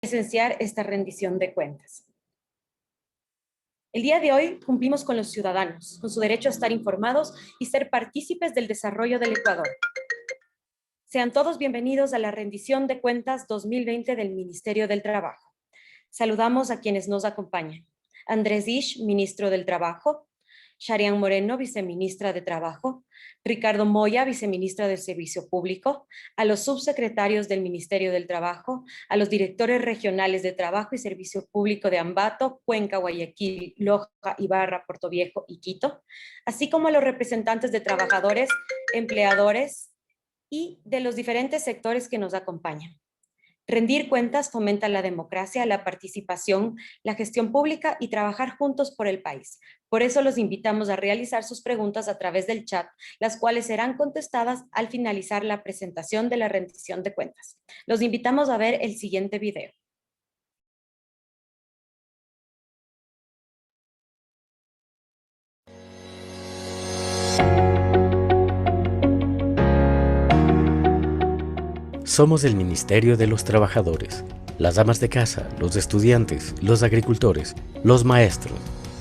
presenciar esta rendición de cuentas. El día de hoy cumplimos con los ciudadanos, con su derecho a estar informados y ser partícipes del desarrollo del Ecuador. Sean todos bienvenidos a la rendición de cuentas 2020 del Ministerio del Trabajo. Saludamos a quienes nos acompañan. Andrés Isch, ministro del Trabajo; Sharian Moreno, viceministra de Trabajo; Ricardo Moya, viceministra del Servicio Público; a los subsecretarios del Ministerio del Trabajo; a los directores regionales de Trabajo y Servicio Público de Ambato, Cuenca, Guayaquil, Loja, Ibarra, Portoviejo y Quito; así como a los representantes de trabajadores, empleadores y de los diferentes sectores que nos acompañan. Rendir cuentas fomenta la democracia, la participación, la gestión pública y trabajar juntos por el país. Por eso los invitamos a realizar sus preguntas a través del chat, las cuales serán contestadas al finalizar la presentación de la rendición de cuentas. Los invitamos a ver el siguiente video. Somos el Ministerio de los Trabajadores, las amas de casa, los estudiantes, los agricultores, los maestros,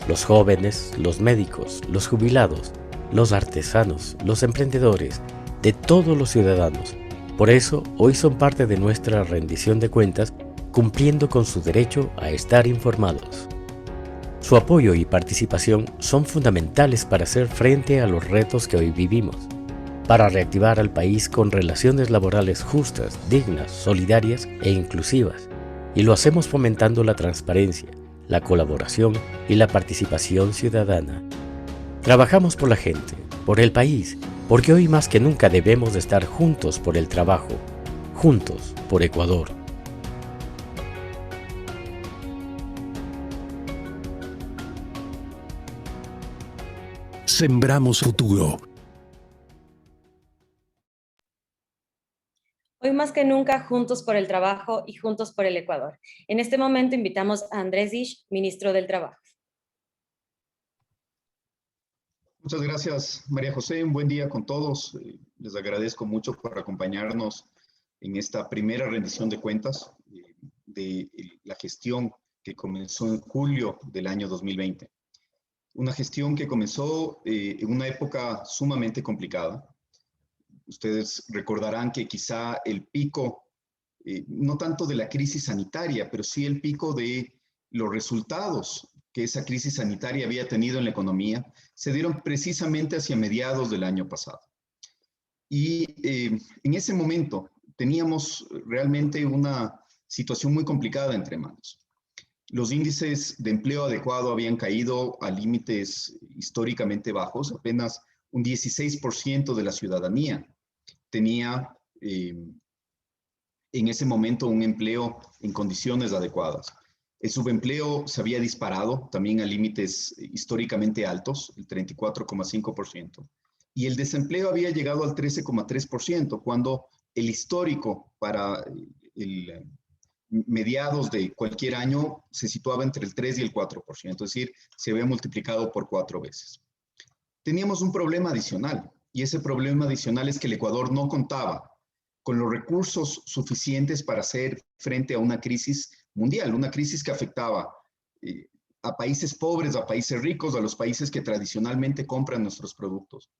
los jóvenes, los médicos, los jubilados, los artesanos, los emprendedores, de todos los ciudadanos. Por eso, hoy son parte de nuestra rendición de cuentas, cumpliendo con su derecho a estar informados. Su apoyo y participación son fundamentales para hacer frente a los retos que hoy vivimos, para reactivar al país con relaciones laborales justas, dignas, solidarias e inclusivas. Y lo hacemos fomentando la transparencia, la colaboración y la participación ciudadana. Trabajamos por la gente, por el país, porque hoy más que nunca debemos de estar juntos por el trabajo, juntos por Ecuador. Sembramos futuro. Hoy más que nunca, juntos por el trabajo y juntos por el Ecuador. En este momento invitamos a Andrés Isch, ministro del Trabajo. Muchas gracias, María José. Un buen día con todos. Les agradezco mucho por acompañarnos en esta primera rendición de cuentas de la gestión que comenzó en julio del año 2020. Una gestión que comenzó en una época sumamente complicada. Ustedes recordarán que quizá el pico, no tanto de la crisis sanitaria, pero sí el pico de los resultados que esa crisis sanitaria había tenido en la economía, se dieron precisamente hacia mediados del año pasado. Y en ese momento teníamos realmente una situación muy complicada entre manos. Los índices de empleo adecuado habían caído a límites históricamente bajos. Apenas un 16% de la ciudadanía tenía en ese momento un empleo en condiciones adecuadas. El subempleo se había disparado también a límites históricamente altos, el 34,5%, y el desempleo había llegado al 13,3%, cuando el histórico para mediados de cualquier año se situaba entre el 3 y el 4%, es decir, se había multiplicado por 4 veces. Teníamos un problema adicional, y ese problema adicional es que el Ecuador no contaba con los recursos suficientes para hacer frente a una crisis mundial, una crisis que afectaba a países pobres, a países ricos, a los países que tradicionalmente compran nuestros productos.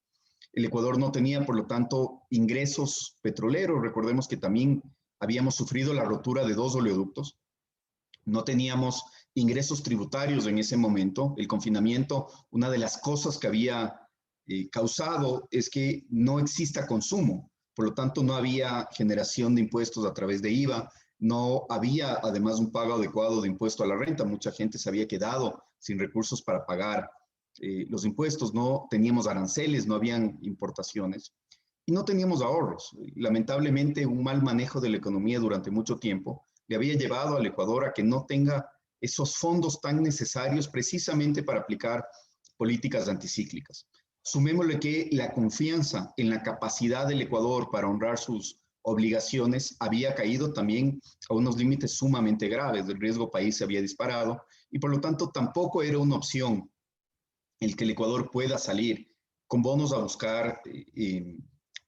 El Ecuador no tenía, por lo tanto, ingresos petroleros. Recordemos que también habíamos sufrido la rotura de 2 oleoductos. No teníamos ingresos tributarios en ese momento. El confinamiento, una de las cosas que había causado es que no exista consumo. Por lo tanto, no había generación de impuestos a través de IVA, no había además un pago adecuado de impuesto a la renta. Mucha gente se había quedado sin recursos para pagar los impuestos, no teníamos aranceles, no habían importaciones y no teníamos ahorros. Lamentablemente, un mal manejo de la economía durante mucho tiempo le había llevado al Ecuador a que no tenga esos fondos tan necesarios precisamente para aplicar políticas anticíclicas. Sumémosle que la confianza en la capacidad del Ecuador para honrar sus obligaciones había caído también a unos límites sumamente graves. El riesgo país se había disparado y por lo tanto tampoco era una opción el que el Ecuador pueda salir con bonos a buscar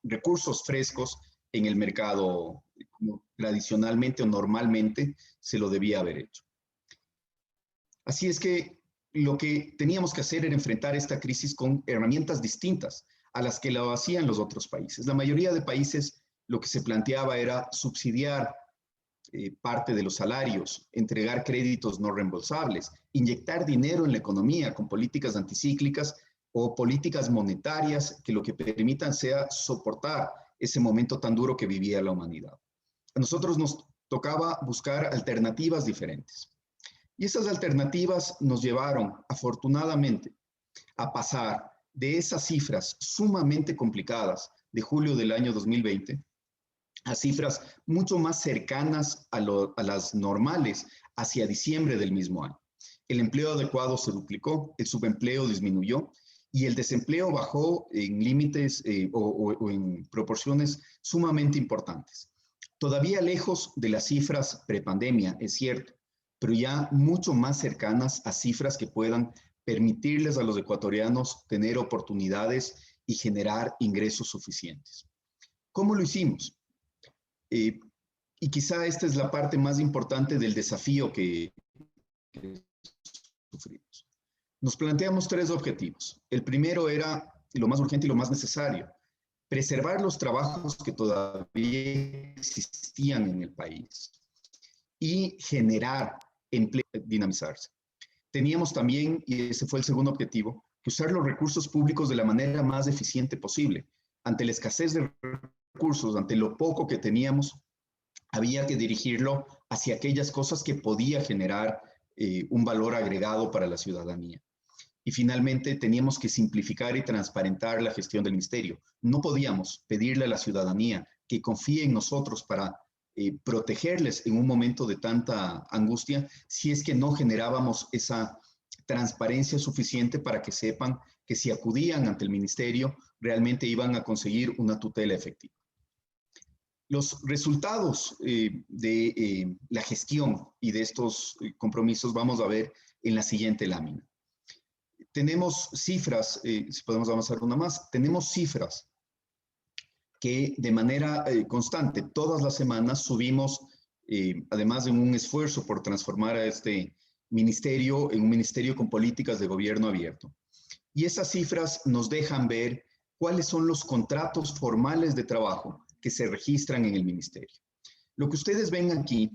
recursos frescos en el mercado como tradicionalmente o normalmente se lo debía haber hecho. Así es que lo que teníamos que hacer era enfrentar esta crisis con herramientas distintas a las que lo hacían los otros países. La mayoría de países lo que se planteaba era subsidiar parte de los salarios, entregar créditos no reembolsables, inyectar dinero en la economía con políticas anticíclicas o políticas monetarias que lo que permitan sea soportar ese momento tan duro que vivía la humanidad. A nosotros nos tocaba buscar alternativas diferentes. Y esas alternativas nos llevaron, afortunadamente, a pasar de esas cifras sumamente complicadas de julio del año 2020 a cifras mucho más cercanas a las normales hacia diciembre del mismo año. El empleo adecuado se duplicó, el subempleo disminuyó y el desempleo bajó en límites o en proporciones sumamente importantes. Todavía lejos de las cifras prepandemia, es cierto, pero ya mucho más cercanas a cifras que puedan permitirles a los ecuatorianos tener oportunidades y generar ingresos suficientes. ¿Cómo lo hicimos? Y quizá esta es la parte más importante del desafío que sufrimos. Nos planteamos tres objetivos. El primero era lo más urgente y lo más necesario: preservar los trabajos que todavía existían en el país y generar empleo, dinamizarse. Teníamos también, y ese fue el segundo objetivo, que usar los recursos públicos de la manera más eficiente posible. Ante la escasez de recursos, ante lo poco que teníamos, había que dirigirlo hacia aquellas cosas que podía generar un valor agregado para la ciudadanía. Y finalmente teníamos que simplificar y transparentar la gestión del ministerio. No podíamos pedirle a la ciudadanía que confíe en nosotros para protegerles en un momento de tanta angustia si es que no generábamos esa transparencia suficiente para que sepan que si acudían ante el ministerio realmente iban a conseguir una tutela efectiva. Los resultados de la gestión y de estos compromisos vamos a ver en la siguiente lámina. Tenemos cifras, si podemos avanzar una más, tenemos cifras que de manera constante, todas las semanas subimos, además de un esfuerzo por transformar a este ministerio en un ministerio con políticas de gobierno abierto. Y esas cifras nos dejan ver cuáles son los contratos formales de trabajo que se registran en el ministerio. Lo que ustedes ven aquí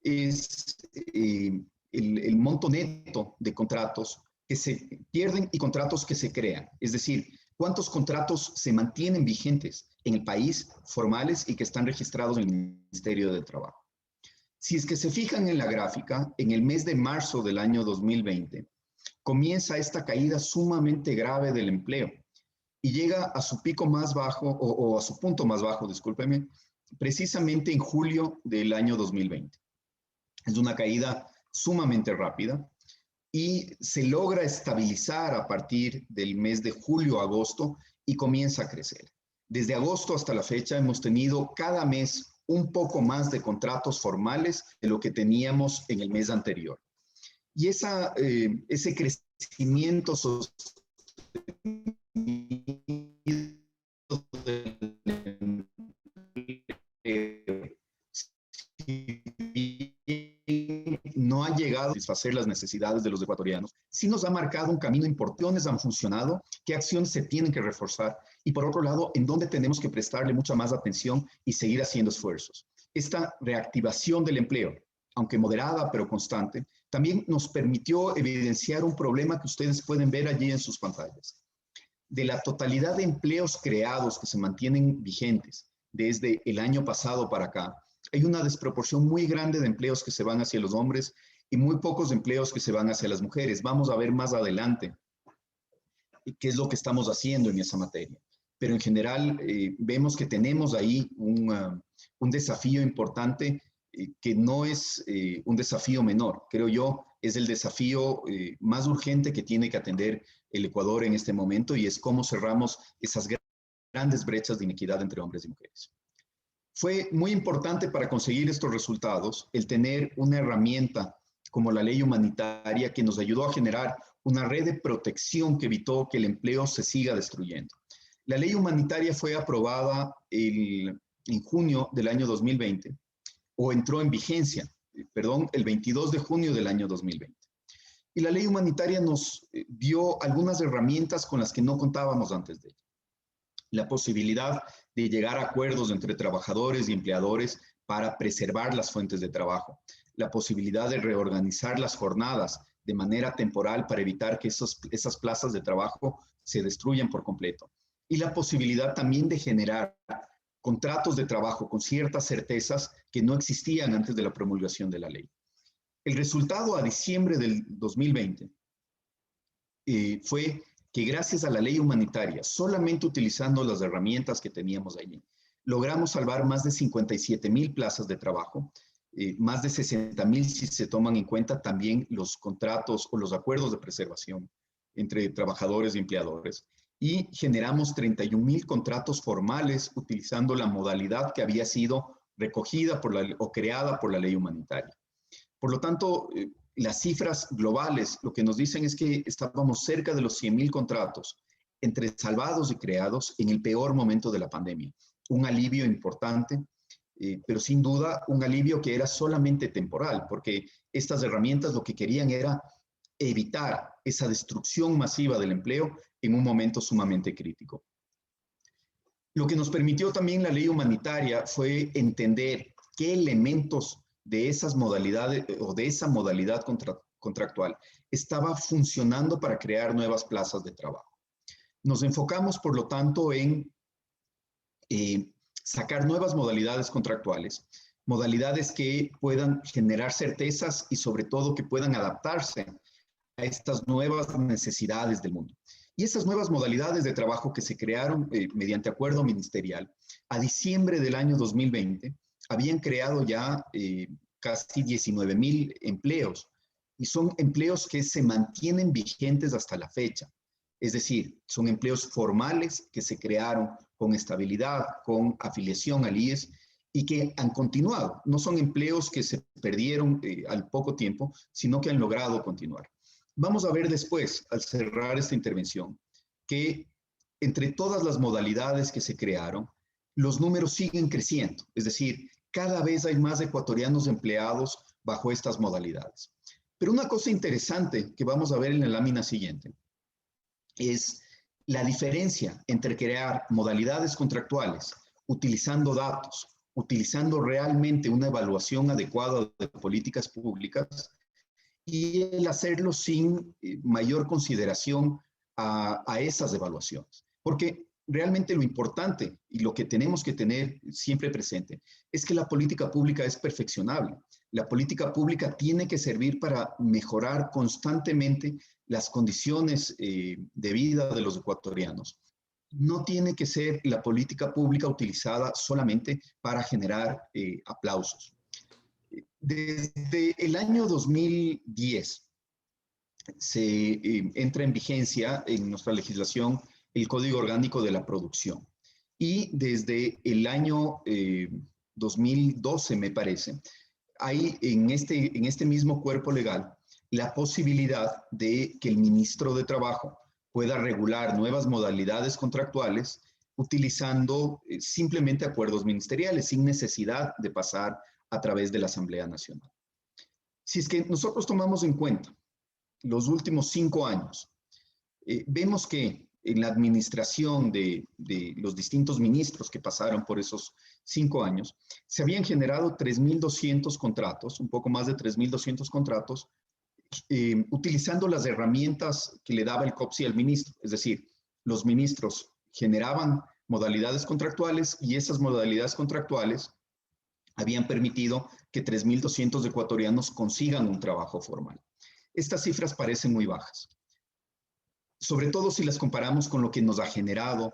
es el monto neto de contratos que se pierden y contratos que se crean. Es decir, cuántos contratos se mantienen vigentes en el país, formales y que están registrados en el Ministerio de Trabajo. Si es que se fijan en la gráfica, en el mes de marzo del año 2020, comienza esta caída sumamente grave del empleo y llega a su pico más bajo, o a su punto más bajo, discúlpeme, precisamente en julio del año 2020. Es una caída sumamente rápida y se logra estabilizar a partir del mes de julio-agosto y comienza a crecer. Desde agosto hasta la fecha hemos tenido cada mes un poco más de contratos formales de lo que teníamos en el mes anterior. Y ese crecimiento sostenido no ha llegado a satisfacer las necesidades de los ecuatorianos, sí nos ha marcado un camino importante. ¿Qué acciones han funcionado? ¿Qué acciones se tienen que reforzar? Y por otro lado, ¿en dónde tenemos que prestarle mucha más atención y seguir haciendo esfuerzos? Esta reactivación del empleo, aunque moderada pero constante, también nos permitió evidenciar un problema que ustedes pueden ver allí en sus pantallas. De la totalidad de empleos creados que se mantienen vigentes desde el año pasado para acá, hay una desproporción muy grande de empleos que se van hacia los hombres y muy pocos empleos que se van hacia las mujeres. Vamos a ver más adelante qué es lo que estamos haciendo en esa materia. Pero en general vemos que tenemos ahí un desafío importante que no es un desafío menor. Creo yo, es el desafío más urgente que tiene que atender el Ecuador en este momento y es cómo cerramos esas grandes brechas de inequidad entre hombres y mujeres. Fue muy importante para conseguir estos resultados el tener una herramienta como la ley humanitaria que nos ayudó a generar una red de protección que evitó que el empleo se siga destruyendo. La ley humanitaria fue aprobada el en junio del año 2020, o entró en vigencia, perdón, el 22 de junio del año 2020. Y la ley humanitaria nos dio algunas herramientas con las que no contábamos antes de ella. La posibilidad de llegar a acuerdos entre trabajadores y empleadores para preservar las fuentes de trabajo, la posibilidad de reorganizar las jornadas de manera temporal para evitar que esas plazas de trabajo se destruyan por completo, y la posibilidad también de generar contratos de trabajo con ciertas certezas que no existían antes de la promulgación de la ley. El resultado a diciembre del 2020 fue que gracias a la ley humanitaria, solamente utilizando las herramientas que teníamos allí, logramos salvar más de 57,000 plazas de trabajo, más de 60,000 si se toman en cuenta también los contratos o los acuerdos de preservación entre trabajadores y empleadores. Y generamos 31,000 contratos formales utilizando la modalidad que había sido recogida o creada por la ley humanitaria. Por lo tanto, las cifras globales lo que nos dicen es que estábamos cerca de los 100,000 contratos entre salvados y creados en el peor momento de la pandemia. Un alivio importante, pero sin duda un alivio que era solamente temporal, porque estas herramientas lo que querían era evitar esa destrucción masiva del empleo en un momento sumamente crítico. Lo que nos permitió también la ley humanitaria fue entender qué elementos de esas modalidades o de esa modalidad contractual estaba funcionando para crear nuevas plazas de trabajo. Nos enfocamos, por lo tanto, en sacar nuevas modalidades contractuales, modalidades que puedan generar certezas y sobre todo que puedan adaptarse a estas nuevas necesidades del mundo. Y esas nuevas modalidades de trabajo que se crearon mediante acuerdo ministerial, a diciembre del año 2020, habían creado ya casi 19,000 empleos, y son empleos que se mantienen vigentes hasta la fecha. Es decir, son empleos formales que se crearon con estabilidad, con afiliación al IES y que han continuado. No son empleos que se perdieron al poco tiempo, sino que han logrado continuar. Vamos a ver después, al cerrar esta intervención, que entre todas las modalidades que se crearon, los números siguen creciendo. Es decir, cada vez hay más ecuatorianos empleados bajo estas modalidades. Pero una cosa interesante que vamos a ver en la lámina siguiente es la diferencia entre crear modalidades contractuales utilizando datos, utilizando realmente una evaluación adecuada de políticas públicas y el hacerlo sin mayor consideración a esas evaluaciones. Porque realmente lo importante y lo que tenemos que tener siempre presente es que la política pública es perfeccionable. La política pública tiene que servir para mejorar constantemente las condiciones de vida de los ecuatorianos. No tiene que ser la política pública utilizada solamente para generar aplausos. Desde el año 2010 se entra en vigencia en nuestra legislación el Código Orgánico de la Producción. Y desde el año 2012, me parece, hay en este mismo cuerpo legal la posibilidad de que el ministro de Trabajo pueda regular nuevas modalidades contractuales utilizando simplemente acuerdos ministeriales, sin necesidad de pasar a través de la Asamblea Nacional. Si es que nosotros tomamos en cuenta los últimos 5 años, vemos que en la administración de los distintos ministros que pasaron por esos 5 años, se habían generado 3,200 contratos, un poco más de 3,200 contratos, utilizando las herramientas que le daba el COPSI al ministro. Es decir, los ministros generaban modalidades contractuales y esas modalidades contractuales habían permitido que 3,200 ecuatorianos consigan un trabajo formal. Estas cifras parecen muy bajas, sobre todo si las comparamos con lo que nos ha generado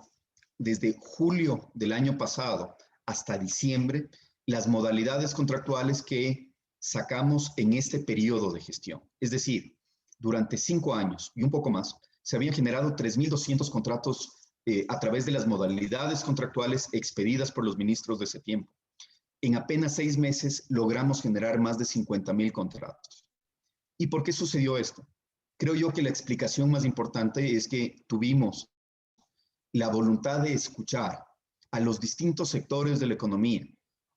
desde julio del año pasado hasta diciembre, las modalidades contractuales que sacamos en este periodo de gestión. Es decir, durante 5 años y un poco más, se habían generado 3,200 contratos a través de las modalidades contractuales expedidas por los ministros de ese tiempo. En apenas 6 meses logramos generar más de 50,000 contratos. ¿Y por qué sucedió esto? Creo yo que la explicación más importante es que tuvimos la voluntad de escuchar a los distintos sectores de la economía,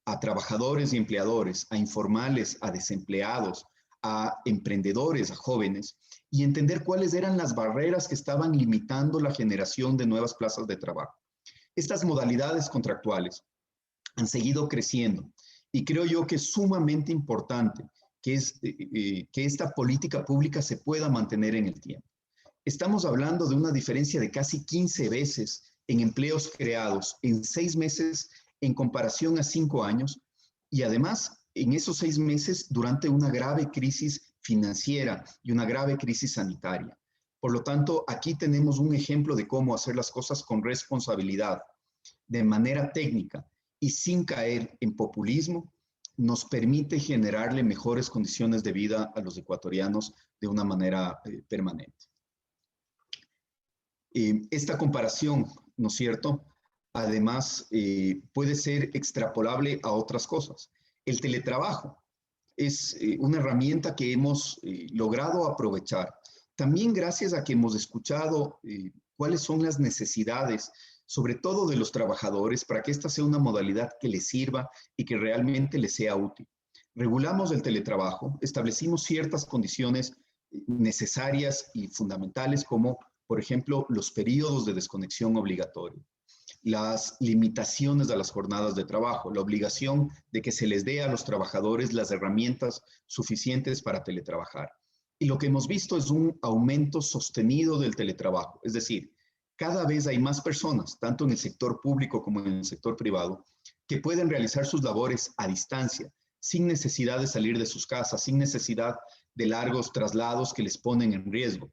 a trabajadores y empleadores, a informales, a desempleados, a emprendedores, a jóvenes, y entender cuáles eran las barreras que estaban limitando la generación de nuevas plazas de trabajo. Estas modalidades contractuales han seguido creciendo y creo yo que es sumamente importante que esta política pública se pueda mantener en el tiempo. Estamos hablando de una diferencia de casi 15 veces en empleos creados en 6 meses en comparación a 5 años y además en esos 6 meses durante una grave crisis financiera y una grave crisis sanitaria. Por lo tanto, aquí tenemos un ejemplo de cómo hacer las cosas con responsabilidad, de manera técnica y sin caer en populismo, nos permite generarle mejores condiciones de vida a los ecuatorianos de una manera permanente. Esta comparación, ¿no es cierto?, además puede ser extrapolable a otras cosas. El teletrabajo es una herramienta que hemos logrado aprovechar, también gracias a que hemos escuchado cuáles son las necesidades, sobre todo de los trabajadores, para que esta sea una modalidad que les sirva y que realmente les sea útil. Regulamos el teletrabajo, establecimos ciertas condiciones necesarias y fundamentales como, por ejemplo, los periodos de desconexión obligatoria, las limitaciones a las jornadas de trabajo, la obligación de que se les dé a los trabajadores las herramientas suficientes para teletrabajar. Y lo que hemos visto es un aumento sostenido del teletrabajo, es decir, cada vez hay más personas, tanto en el sector público como en el sector privado, que pueden realizar sus labores a distancia, sin necesidad de salir de sus casas, sin necesidad de largos traslados que les ponen en riesgo,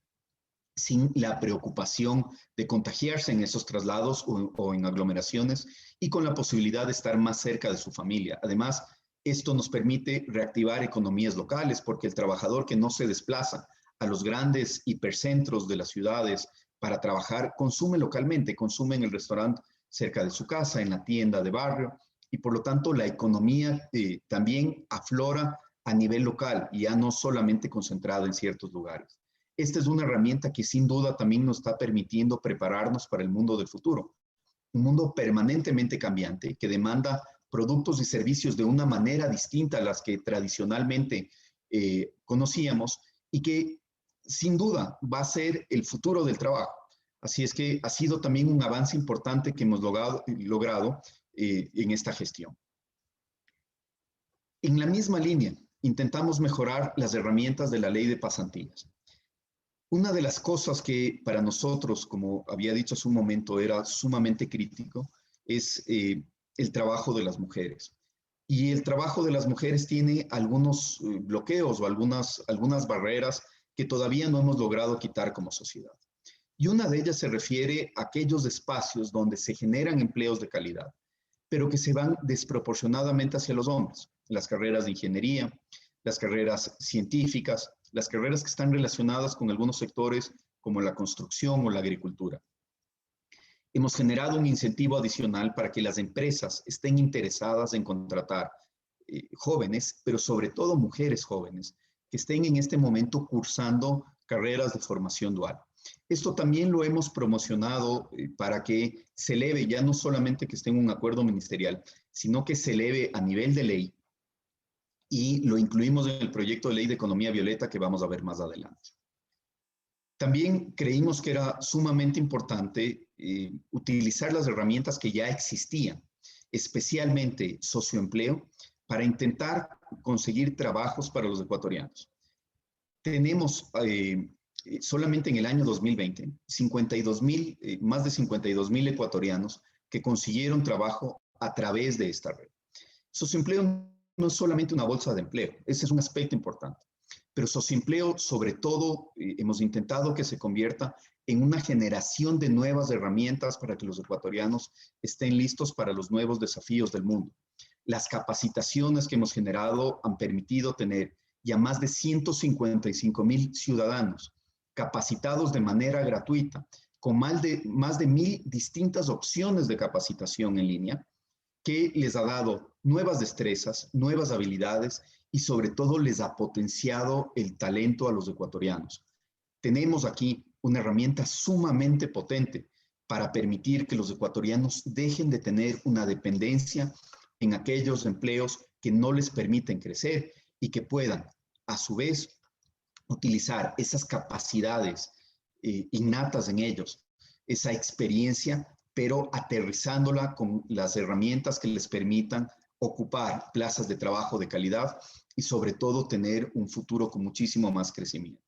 sin la preocupación de contagiarse en esos traslados o en aglomeraciones y con la posibilidad de estar más cerca de su familia. Además, esto nos permite reactivar economías locales porque el trabajador que no se desplaza a los grandes hipercentros de las ciudades para trabajar, consume localmente, consume en el restaurante cerca de su casa, en la tienda de barrio, y por lo tanto la economía también aflora a nivel local, y ya no solamente concentrada en ciertos lugares. Esta es una herramienta que sin duda también nos está permitiendo prepararnos para el mundo del futuro, un mundo permanentemente cambiante que demanda productos y servicios de una manera distinta a las que tradicionalmente conocíamos y que sin duda va a ser el futuro del trabajo. Así es que ha sido también un avance importante que hemos logrado en esta gestión. En la misma línea, intentamos mejorar las herramientas de la ley de pasantías. Una de las cosas que para nosotros, como había dicho hace un momento, era sumamente crítico, es el trabajo de las mujeres. Y el trabajo de las mujeres tiene algunos bloqueos o algunas barreras que todavía no hemos logrado quitar como sociedad. Y una de ellas se refiere a aquellos espacios donde se generan empleos de calidad, pero que se van desproporcionadamente hacia los hombres. Las carreras de ingeniería, las carreras científicas, las carreras que están relacionadas con algunos sectores como la construcción o la agricultura. Hemos generado un incentivo adicional para que las empresas estén interesadas en contratar jóvenes, pero sobre todo mujeres jóvenes, que estén en este momento cursando carreras de formación dual. Esto también lo hemos promocionado para que se eleve, ya no solamente que esté en un acuerdo ministerial, sino que se eleve a nivel de ley y lo incluimos en el proyecto de ley de economía violeta que vamos a ver más adelante. También creímos que era sumamente importante utilizar las herramientas que ya existían, especialmente socioempleo, para intentar conseguir trabajos para los ecuatorianos. Tenemos solamente en el año 2020 más de 52,000 ecuatorianos que consiguieron trabajo a través de esta red. Socioempleo no es solamente una bolsa de empleo, ese es un aspecto importante, pero socioempleo sobre todo hemos intentado que se convierta en una generación de nuevas herramientas para que los ecuatorianos estén listos para los nuevos desafíos del mundo. Las capacitaciones que hemos generado han permitido tener ya más de 155,000 ciudadanos capacitados de manera gratuita, con más de 1,000 distintas opciones de capacitación en línea, que les ha dado nuevas destrezas, nuevas habilidades y sobre todo les ha potenciado el talento a los ecuatorianos. Tenemos aquí una herramienta sumamente potente para permitir que los ecuatorianos dejen de tener una dependencia en aquellos empleos que no les permiten crecer y que puedan, a su vez, utilizar esas capacidades innatas en ellos, esa experiencia, pero aterrizándola con las herramientas que les permitan ocupar plazas de trabajo de calidad y sobre todo tener un futuro con muchísimo más crecimiento.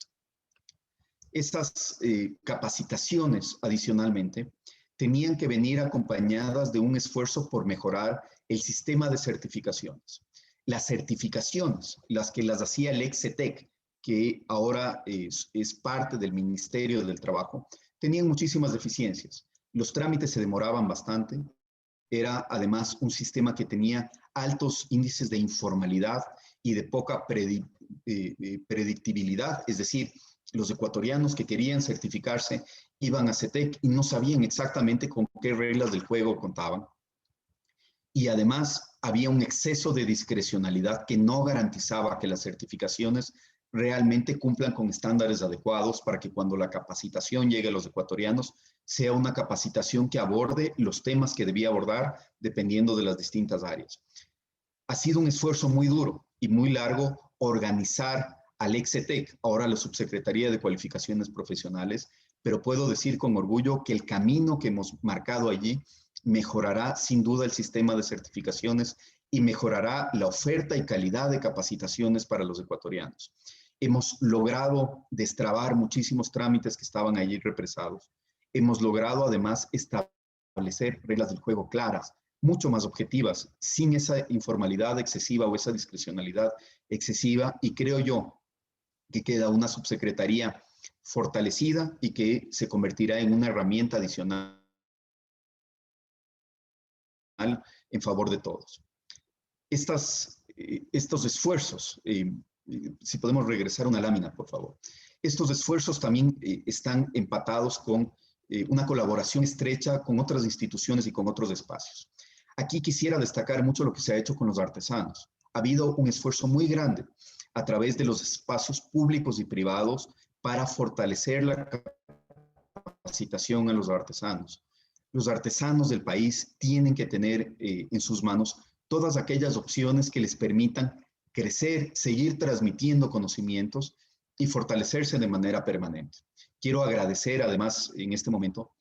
Estas capacitaciones, adicionalmente, tenían que venir acompañadas de un esfuerzo por mejorar el sistema de certificaciones. Las certificaciones, las que las hacía el Exetec, que ahora es parte del Ministerio del Trabajo, tenían muchísimas deficiencias. Los trámites se demoraban bastante. Era además un sistema que tenía altos índices de informalidad y de poca predictibilidad, es decir, los ecuatorianos que querían certificarse iban a CETEC y no sabían exactamente con qué reglas del juego contaban. Y además había un exceso de discrecionalidad que no garantizaba que las certificaciones realmente cumplan con estándares adecuados para que cuando la capacitación llegue a los ecuatorianos sea una capacitación que aborde los temas que debía abordar dependiendo de las distintas áreas. Ha sido un esfuerzo muy duro y muy largo organizar al Exetec, ahora la Subsecretaría de Cualificaciones Profesionales, pero puedo decir con orgullo que el camino que hemos marcado allí mejorará sin duda el sistema de certificaciones y mejorará la oferta y calidad de capacitaciones para los ecuatorianos. Hemos logrado destrabar muchísimos trámites que estaban allí represados. Hemos logrado además establecer reglas del juego claras, mucho más objetivas, sin esa informalidad excesiva o esa discrecionalidad excesiva, y creo yo que queda una subsecretaría fortalecida y que se convertirá en una herramienta adicional en favor de todos. Estos esfuerzos, si podemos regresar una lámina, por favor. Estos esfuerzos también están empatados con una colaboración estrecha con otras instituciones y con otros espacios. Aquí quisiera destacar mucho lo que se ha hecho con los artesanos. Ha habido un esfuerzo muy grande a través de los espacios públicos y privados para fortalecer la capacitación a los artesanos. Los artesanos del país tienen que tener en sus manos todas aquellas opciones que les permitan crecer, seguir transmitiendo conocimientos y fortalecerse de manera permanente. Quiero agradecer además en este momento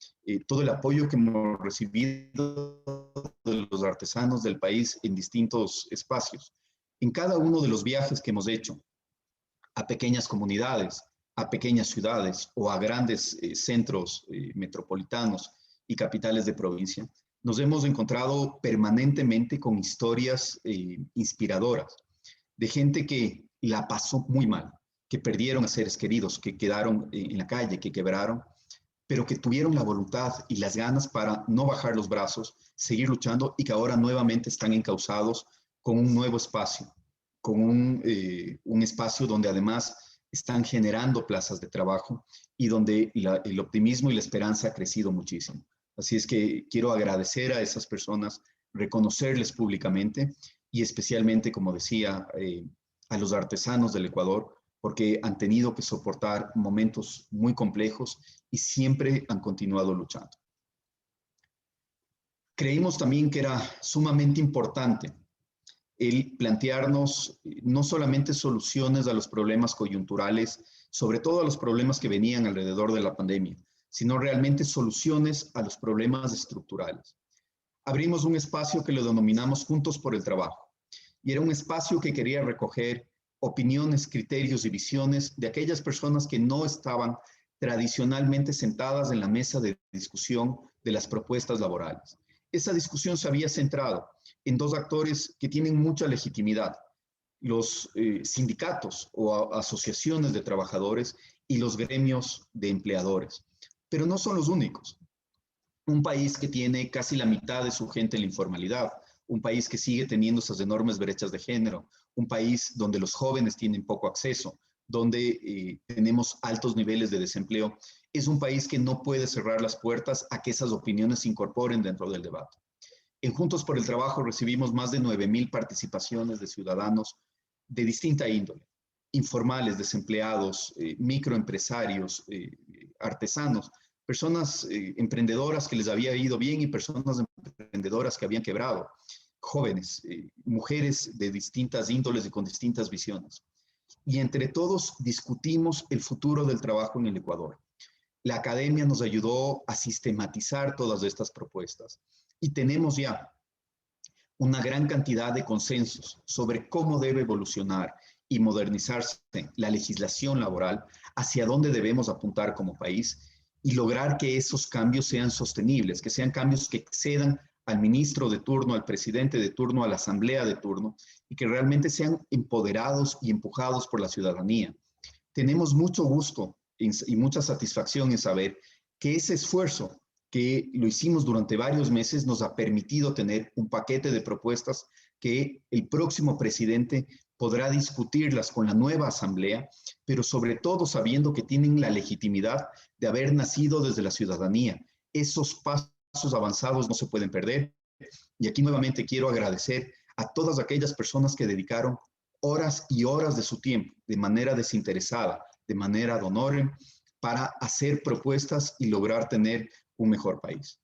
todo el apoyo que hemos recibido de los artesanos del país en distintos espacios. En cada uno de los viajes que hemos hecho a pequeñas comunidades, a pequeñas ciudades o a grandes centros metropolitanos y capitales de provincia, nos hemos encontrado permanentemente con historias inspiradoras de gente que la pasó muy mal, que perdieron a seres queridos, que quedaron en la calle, que quebraron, pero que tuvieron la voluntad y las ganas para no bajar los brazos, seguir luchando y que ahora nuevamente están encausados con un nuevo espacio, con un espacio donde además están generando plazas de trabajo y donde el optimismo y la esperanza ha crecido muchísimo. Así es que quiero agradecer a esas personas, reconocerles públicamente y especialmente, como decía, a los artesanos del Ecuador, porque han tenido que soportar momentos muy complejos y siempre han continuado luchando. Creímos también que era sumamente importante el plantearnos no solamente soluciones a los problemas coyunturales, sobre todo a los problemas que venían alrededor de la pandemia, sino realmente soluciones a los problemas estructurales. Abrimos un espacio que lo denominamos Juntos por el Trabajo, y era un espacio que quería recoger opiniones, criterios y visiones de aquellas personas que no estaban tradicionalmente sentadas en la mesa de discusión de las propuestas laborales. Esa discusión se había centrado en dos actores que tienen mucha legitimidad, los sindicatos o asociaciones de trabajadores y los gremios de empleadores. Pero no son los únicos. Un país que tiene casi la mitad de su gente en la informalidad, un país que sigue teniendo esas enormes brechas de género, un país donde los jóvenes tienen poco acceso, donde tenemos altos niveles de desempleo, es un país que no puede cerrar las puertas a que esas opiniones se incorporen dentro del debate. En Juntos por el Trabajo recibimos más de 9,000 participaciones de ciudadanos de distinta índole, informales, desempleados, microempresarios, artesanos, personas emprendedoras que les había ido bien y personas emprendedoras que habían quebrado, jóvenes, mujeres de distintas índoles y con distintas visiones. Y entre todos discutimos el futuro del trabajo en el Ecuador. La academia nos ayudó a sistematizar todas estas propuestas y tenemos ya una gran cantidad de consensos sobre cómo debe evolucionar y modernizarse la legislación laboral, hacia dónde debemos apuntar como país y lograr que esos cambios sean sostenibles, que sean cambios que excedan al ministro de turno, al presidente de turno, a la asamblea de turno y que realmente sean empoderados y empujados por la ciudadanía. Tenemos mucho gusto y mucha satisfacción en saber que ese esfuerzo que lo hicimos durante varios meses nos ha permitido tener un paquete de propuestas que el próximo presidente podrá discutirlas con la nueva asamblea, pero sobre todo sabiendo que tienen la legitimidad de haber nacido desde la ciudadanía. Esos pasos avanzados no se pueden perder. Y aquí nuevamente quiero agradecer a todas aquellas personas que dedicaron horas y horas de su tiempo, de manera desinteresada, de manera ad honorem, para hacer propuestas y lograr tener un mejor país.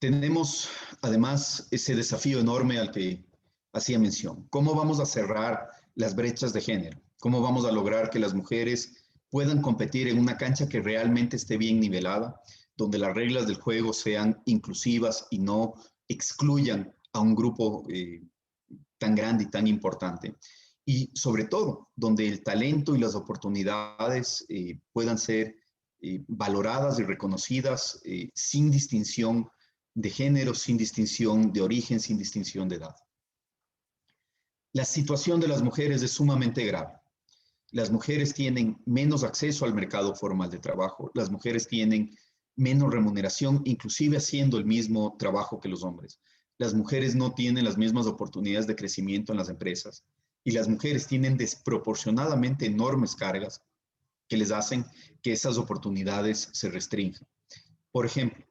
Tenemos además ese desafío enorme al que hacía mención. ¿Cómo vamos a cerrar las brechas de género? ¿Cómo vamos a lograr que las mujeres puedan competir en una cancha que realmente esté bien nivelada, donde las reglas del juego sean inclusivas y no excluyan a un grupo tan grande y tan importante? Y sobre todo, donde el talento y las oportunidades puedan ser valoradas y reconocidas sin distinción de género, sin distinción de origen, sin distinción de edad. La situación de las mujeres es sumamente grave. Las mujeres tienen menos acceso al mercado formal de trabajo, las mujeres tienen menos remuneración, inclusive haciendo el mismo trabajo que los hombres. Las mujeres no tienen las mismas oportunidades de crecimiento en las empresas y las mujeres tienen desproporcionadamente enormes cargas que les hacen que esas oportunidades se restrinjan. Por ejemplo,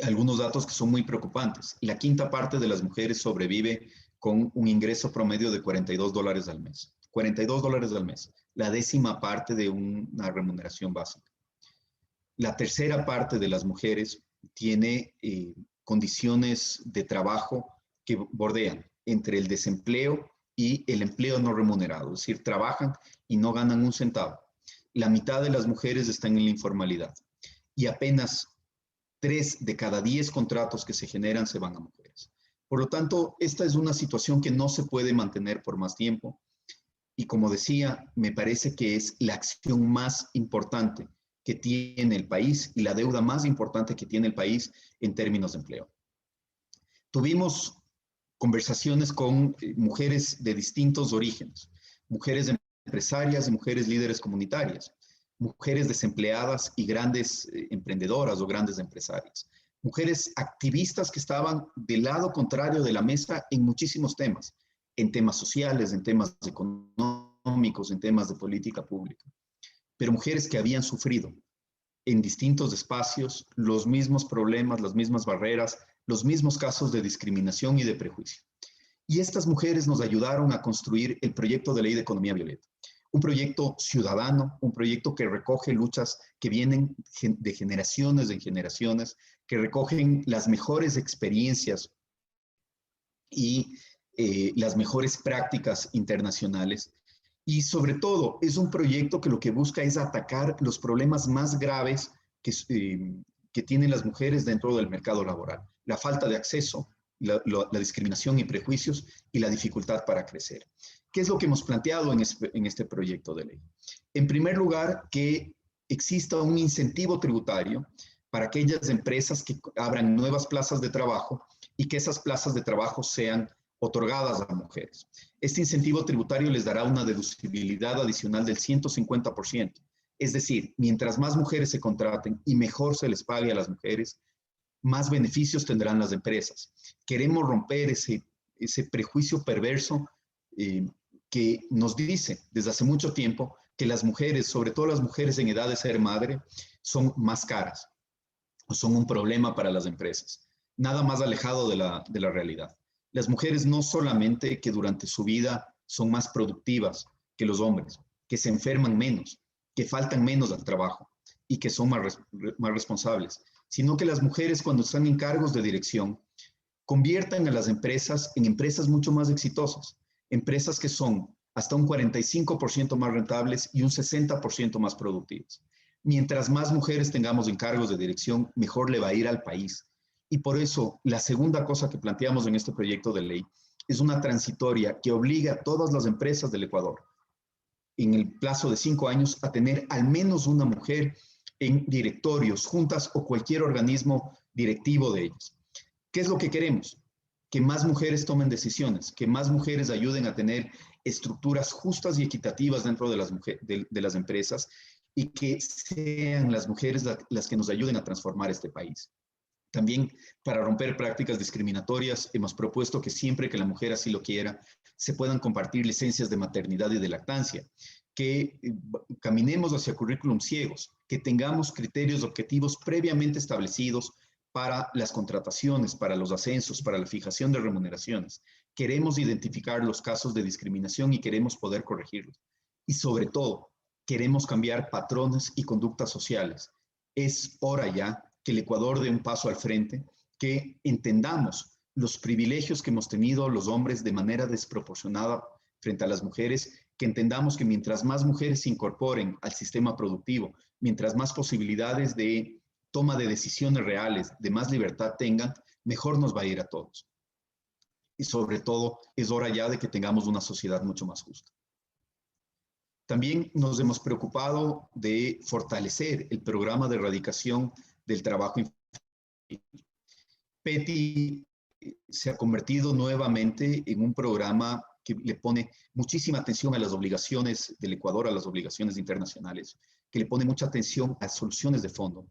algunos datos que son muy preocupantes. La quinta parte de las mujeres sobrevive con un ingreso promedio de $42 al mes. $42 al mes, la décima parte de una remuneración básica. La tercera parte de las mujeres tiene condiciones de trabajo que bordean entre el desempleo y el empleo no remunerado, es decir, trabajan y no ganan un centavo. La mitad de las mujeres están en la informalidad y apenas 3 de cada 10 contratos que se generan se van a mujeres. Por lo tanto, esta es una situación que no se puede mantener por más tiempo. Y como decía, me parece que es la acción más importante que tiene el país y la deuda más importante que tiene el país en términos de empleo. Tuvimos conversaciones con mujeres de distintos orígenes, mujeres empresarias y mujeres líderes comunitarias, mujeres desempleadas y grandes emprendedoras o grandes empresarias, mujeres activistas que estaban del lado contrario de la mesa en muchísimos temas, en temas sociales, en temas económicos, en temas de política pública, pero mujeres que habían sufrido en distintos espacios los mismos problemas, las mismas barreras, los mismos casos de discriminación y de prejuicio. Y estas mujeres nos ayudaron a construir el proyecto de ley de economía violeta, un proyecto ciudadano, un proyecto que recoge luchas que vienen de generaciones en generaciones, que recogen las mejores experiencias y las mejores prácticas internacionales. Y sobre todo, es un proyecto que lo que busca es atacar los problemas más graves que tienen las mujeres dentro del mercado laboral. La falta de acceso, la discriminación y prejuicios y la dificultad para crecer. ¿Qué es lo que hemos planteado en este proyecto de ley? En primer lugar, que exista un incentivo tributario para aquellas empresas que abran nuevas plazas de trabajo y que esas plazas de trabajo sean otorgadas a mujeres. Este incentivo tributario les dará una deducibilidad adicional del 150%. Es decir, mientras más mujeres se contraten y mejor se les pague a las mujeres, más beneficios tendrán las empresas. Queremos romper ese prejuicio perverso que nos dice desde hace mucho tiempo que las mujeres, sobre todo las mujeres en edad de ser madre, son más caras o son un problema para las empresas. Nada más alejado de la realidad. Las mujeres no solamente que durante su vida son más productivas que los hombres, que se enferman menos, que faltan menos al trabajo y que son más responsables, sino que las mujeres cuando están en cargos de dirección conviertan a las empresas en empresas mucho más exitosas, empresas que son hasta un 45% más rentables y un 60% más productivas. Mientras más mujeres tengamos en cargos de dirección, mejor le va a ir al país. Y por eso, la segunda cosa que planteamos en este proyecto de ley es una transitoria que obliga a todas las empresas del Ecuador, en el plazo de 5 años, a tener al menos una mujer en directorios, juntas o cualquier organismo directivo de ellas. ¿Qué es lo que queremos? Que más mujeres tomen decisiones, que más mujeres ayuden a tener estructuras justas y equitativas dentro de las empresas y que sean las mujeres las que nos ayuden a transformar este país. También, para romper prácticas discriminatorias, hemos propuesto que siempre que la mujer así lo quiera, se puedan compartir licencias de maternidad y de lactancia, que caminemos hacia currículum ciegos, que tengamos criterios objetivos previamente establecidos para las contrataciones, para los ascensos, para la fijación de remuneraciones. Queremos identificar los casos de discriminación y queremos poder corregirlos. Y sobre todo, queremos cambiar patrones y conductas sociales. Es hora ya que el Ecuador dé un paso al frente, que entendamos los privilegios que hemos tenido los hombres de manera desproporcionada frente a las mujeres, que entendamos que mientras más mujeres se incorporen al sistema productivo, mientras más posibilidades de toma de decisiones reales, de más libertad tengan, mejor nos va a ir a todos. Y sobre todo, es hora ya de que tengamos una sociedad mucho más justa. También nos hemos preocupado de fortalecer el programa de erradicación del trabajo infantil. PETI se ha convertido nuevamente en un programa que le pone muchísima atención a las obligaciones del Ecuador, a las obligaciones internacionales, que le pone mucha atención a soluciones de fondo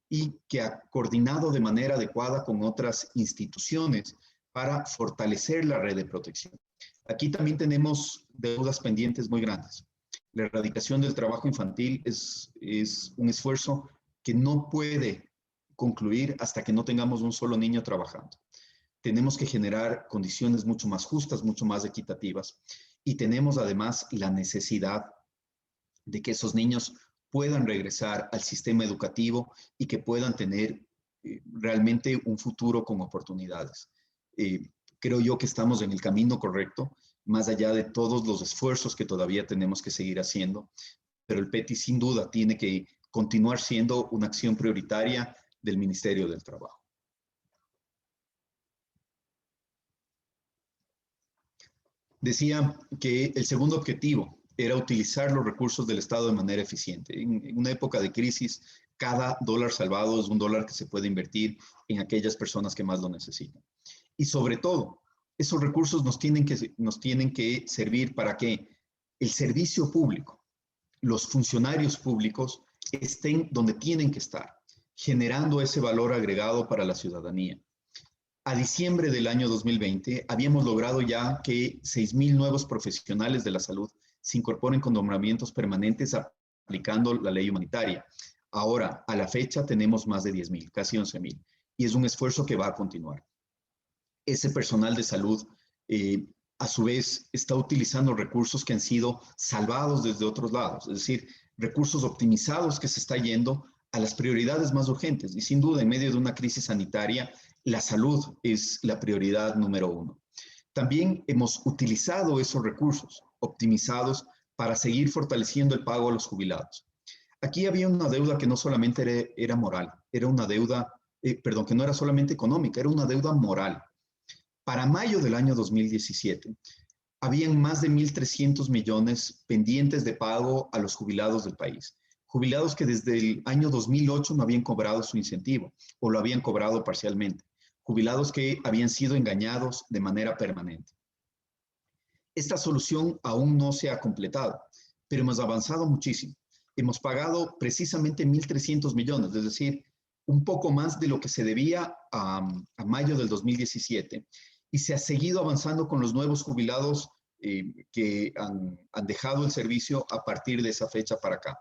y que ha coordinado de manera adecuada con otras instituciones para fortalecer la red de protección. Aquí también tenemos deudas pendientes muy grandes. La erradicación del trabajo infantil es un esfuerzo que no puede concluir hasta que no tengamos un solo niño trabajando. Tenemos que generar condiciones mucho más justas, mucho más equitativas, y tenemos además la necesidad de que esos niños puedan regresar al sistema educativo y que puedan tener realmente un futuro con oportunidades. Creo yo que estamos en el camino correcto, más allá de todos los esfuerzos que todavía tenemos que seguir haciendo, pero el PETI sin duda tiene que continuar siendo una acción prioritaria del Ministerio del Trabajo. Decía que el segundo objetivo era utilizar los recursos del Estado de manera eficiente. En una época de crisis, cada dólar salvado es un dólar que se puede invertir en aquellas personas que más lo necesitan. Y sobre todo, esos recursos nos tienen que servir para que el servicio público, los funcionarios públicos estén donde tienen que estar, generando ese valor agregado para la ciudadanía. A diciembre del año 2020 habíamos logrado ya que 6,000 nuevos profesionales de la salud se incorporen con nombramientos permanentes aplicando la ley humanitaria. Ahora, a la fecha, tenemos más de 10,000, casi 11,000, y es un esfuerzo que va a continuar. Ese personal de salud, a su vez, está utilizando recursos que han sido salvados desde otros lados, es decir, recursos optimizados que se está yendo a las prioridades más urgentes. Y sin duda, en medio de una crisis sanitaria, la salud es la prioridad número uno. También hemos utilizado esos recursos optimizados para seguir fortaleciendo el pago a los jubilados. Aquí había una deuda que no solamente era moral, era una deuda, que no era solamente económica, era una deuda moral. Para mayo del año 2017, habían más de 1.300 millones pendientes de pago a los jubilados del país. Jubilados que desde el año 2008 no habían cobrado su incentivo o lo habían cobrado parcialmente. Jubilados que habían sido engañados de manera permanente. Esta solución aún no se ha completado, pero hemos avanzado muchísimo. Hemos pagado precisamente 1.300 millones, es decir, un poco más de lo que se debía a mayo del 2017, y se ha seguido avanzando con los nuevos jubilados que han dejado el servicio a partir de esa fecha para acá.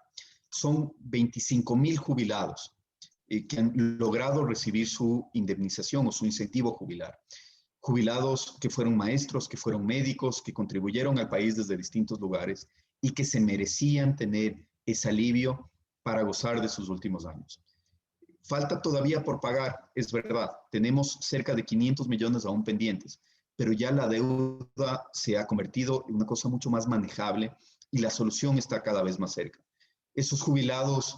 Son 25,000 jubilados que han logrado recibir su indemnización o su incentivo jubilar. jubilados que fueron maestros, que fueron médicos, que contribuyeron al país desde distintos lugares y que se merecían tener ese alivio para gozar de sus últimos años. Falta todavía por pagar, es verdad. Tenemos cerca de 500 millones aún pendientes, pero ya la deuda se ha convertido en una cosa mucho más manejable y la solución está cada vez más cerca. Esos jubilados,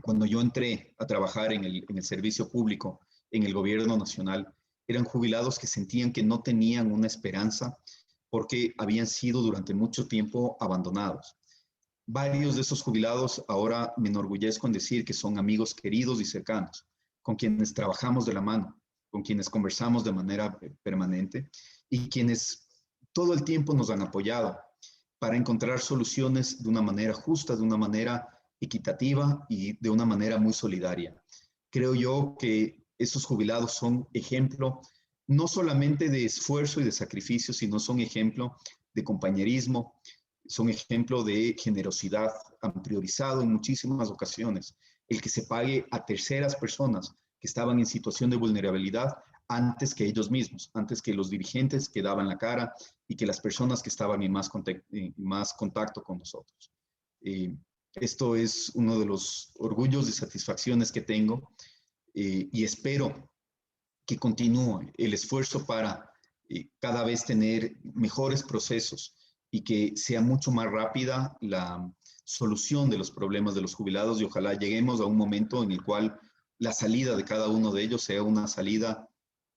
cuando yo entré a trabajar en el servicio público, en el gobierno nacional, eran jubilados que sentían que no tenían una esperanza porque habían sido durante mucho tiempo abandonados. Varios de esos jubilados ahora me enorgullezco en decir que son amigos queridos y cercanos, con quienes trabajamos de la mano, con quienes conversamos de manera permanente y quienes todo el tiempo nos han apoyado para encontrar soluciones de una manera justa, de una manera equitativa y de una manera muy solidaria. Creo yo que esos jubilados son ejemplo no solamente de esfuerzo y de sacrificio, sino son ejemplo de compañerismo, son ejemplo de generosidad. Han priorizado en muchísimas ocasiones el que se pague a terceras personas que estaban en situación de vulnerabilidad antes que ellos mismos, antes que los dirigentes que daban la cara y que las personas que estaban en más contacto con nosotros. Esto es uno de los orgullos y satisfacciones que tengo y espero que continúe el esfuerzo para cada vez tener mejores procesos y que sea mucho más rápida la solución de los problemas de los jubilados y ojalá lleguemos a un momento en el cual la salida de cada uno de ellos sea una salida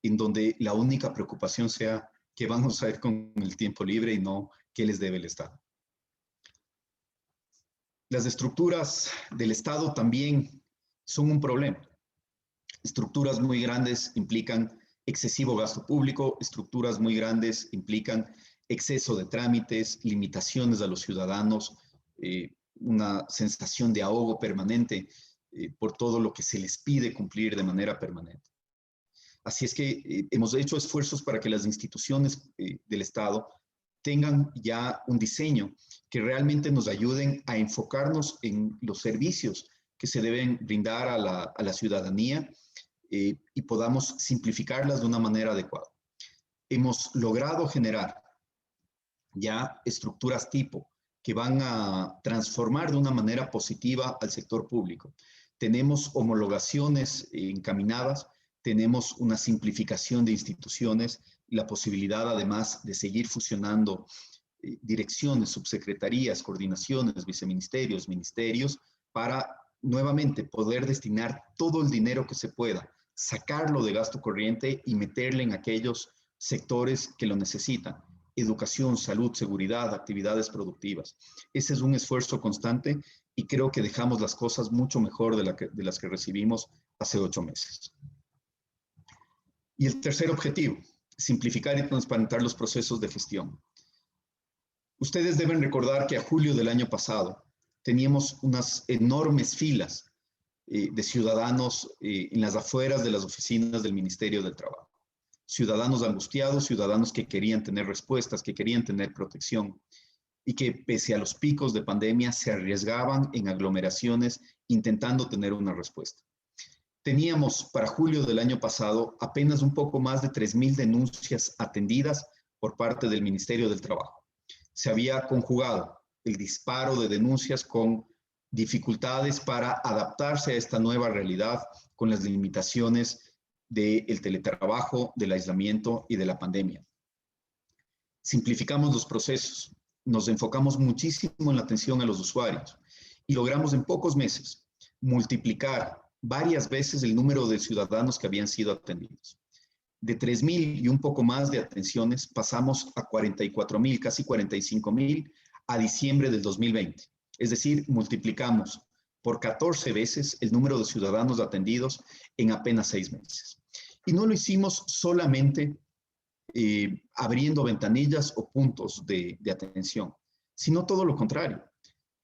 en donde la única preocupación sea qué vamos a hacer con el tiempo libre y no qué les debe el Estado. Las estructuras del Estado también son un problema. Estructuras muy grandes implican excesivo gasto público, estructuras muy grandes implican exceso de trámites, limitaciones a los ciudadanos, una sensación de ahogo permanente por todo lo que se les pide cumplir de manera permanente. Así es que hemos hecho esfuerzos para que las instituciones del Estado tengan ya un diseño que realmente nos ayuden a enfocarnos en los servicios que se deben brindar a la ciudadanía y podamos simplificarlas de una manera adecuada. Hemos logrado generar ya estructuras tipo que van a transformar de una manera positiva al sector público. Tenemos homologaciones encaminadas, tenemos una simplificación de instituciones, la posibilidad además de seguir fusionando direcciones, subsecretarías, coordinaciones, viceministerios, ministerios, para nuevamente poder destinar todo el dinero que se pueda, sacarlo de gasto corriente y meterle en aquellos sectores que lo necesitan. Educación, salud, seguridad, actividades productivas. Ese es un esfuerzo constante y creo que dejamos las cosas mucho mejor de las que recibimos hace 8 meses. Y el tercer objetivo, simplificar y transparentar los procesos de gestión. Ustedes deben recordar que a julio del año pasado teníamos unas enormes filas de ciudadanos en las afueras de las oficinas del Ministerio del Trabajo. Ciudadanos angustiados, ciudadanos que querían tener respuestas, que querían tener protección y que pese a los picos de pandemia se arriesgaban en aglomeraciones intentando tener una respuesta. Teníamos para julio del año pasado apenas un poco más de 3,000 denuncias atendidas por parte del Ministerio del Trabajo. Se había conjugado el disparo de denuncias con dificultades para adaptarse a esta nueva realidad con las limitaciones del teletrabajo, del aislamiento y de la pandemia. Simplificamos los procesos, nos enfocamos muchísimo en la atención a los usuarios y logramos en pocos meses multiplicar varias veces el número de ciudadanos que habían sido atendidos. De 3,000 y un poco más de atenciones pasamos a 44,000, casi 45,000 a diciembre del 2020. Es decir, multiplicamos por 14 veces el número de ciudadanos atendidos en apenas 6 meses. Y no lo hicimos solamente abriendo ventanillas o puntos de atención, sino todo lo contrario.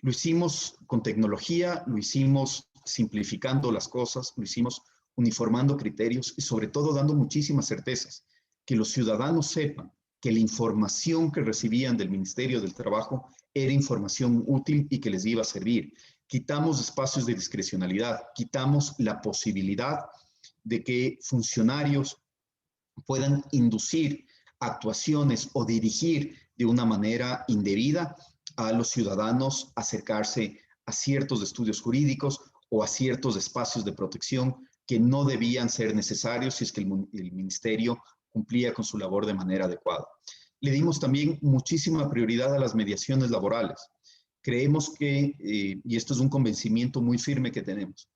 Lo hicimos con tecnología, lo hicimos simplificando las cosas, lo hicimos uniformando criterios y sobre todo dando muchísimas certezas, que los ciudadanos sepan que la información que recibían del Ministerio del Trabajo era información útil y que les iba a servir. Quitamos espacios de discrecionalidad, quitamos la posibilidad de que funcionarios puedan inducir actuaciones o dirigir de una manera indebida a los ciudadanos a acercarse a ciertos estudios jurídicos o a ciertos espacios de protección que no debían ser necesarios si es que el ministerio cumplía con su labor de manera adecuada. Le dimos también muchísima prioridad a las mediaciones laborales. Creemos que, y esto es un convencimiento muy firme que tenemos,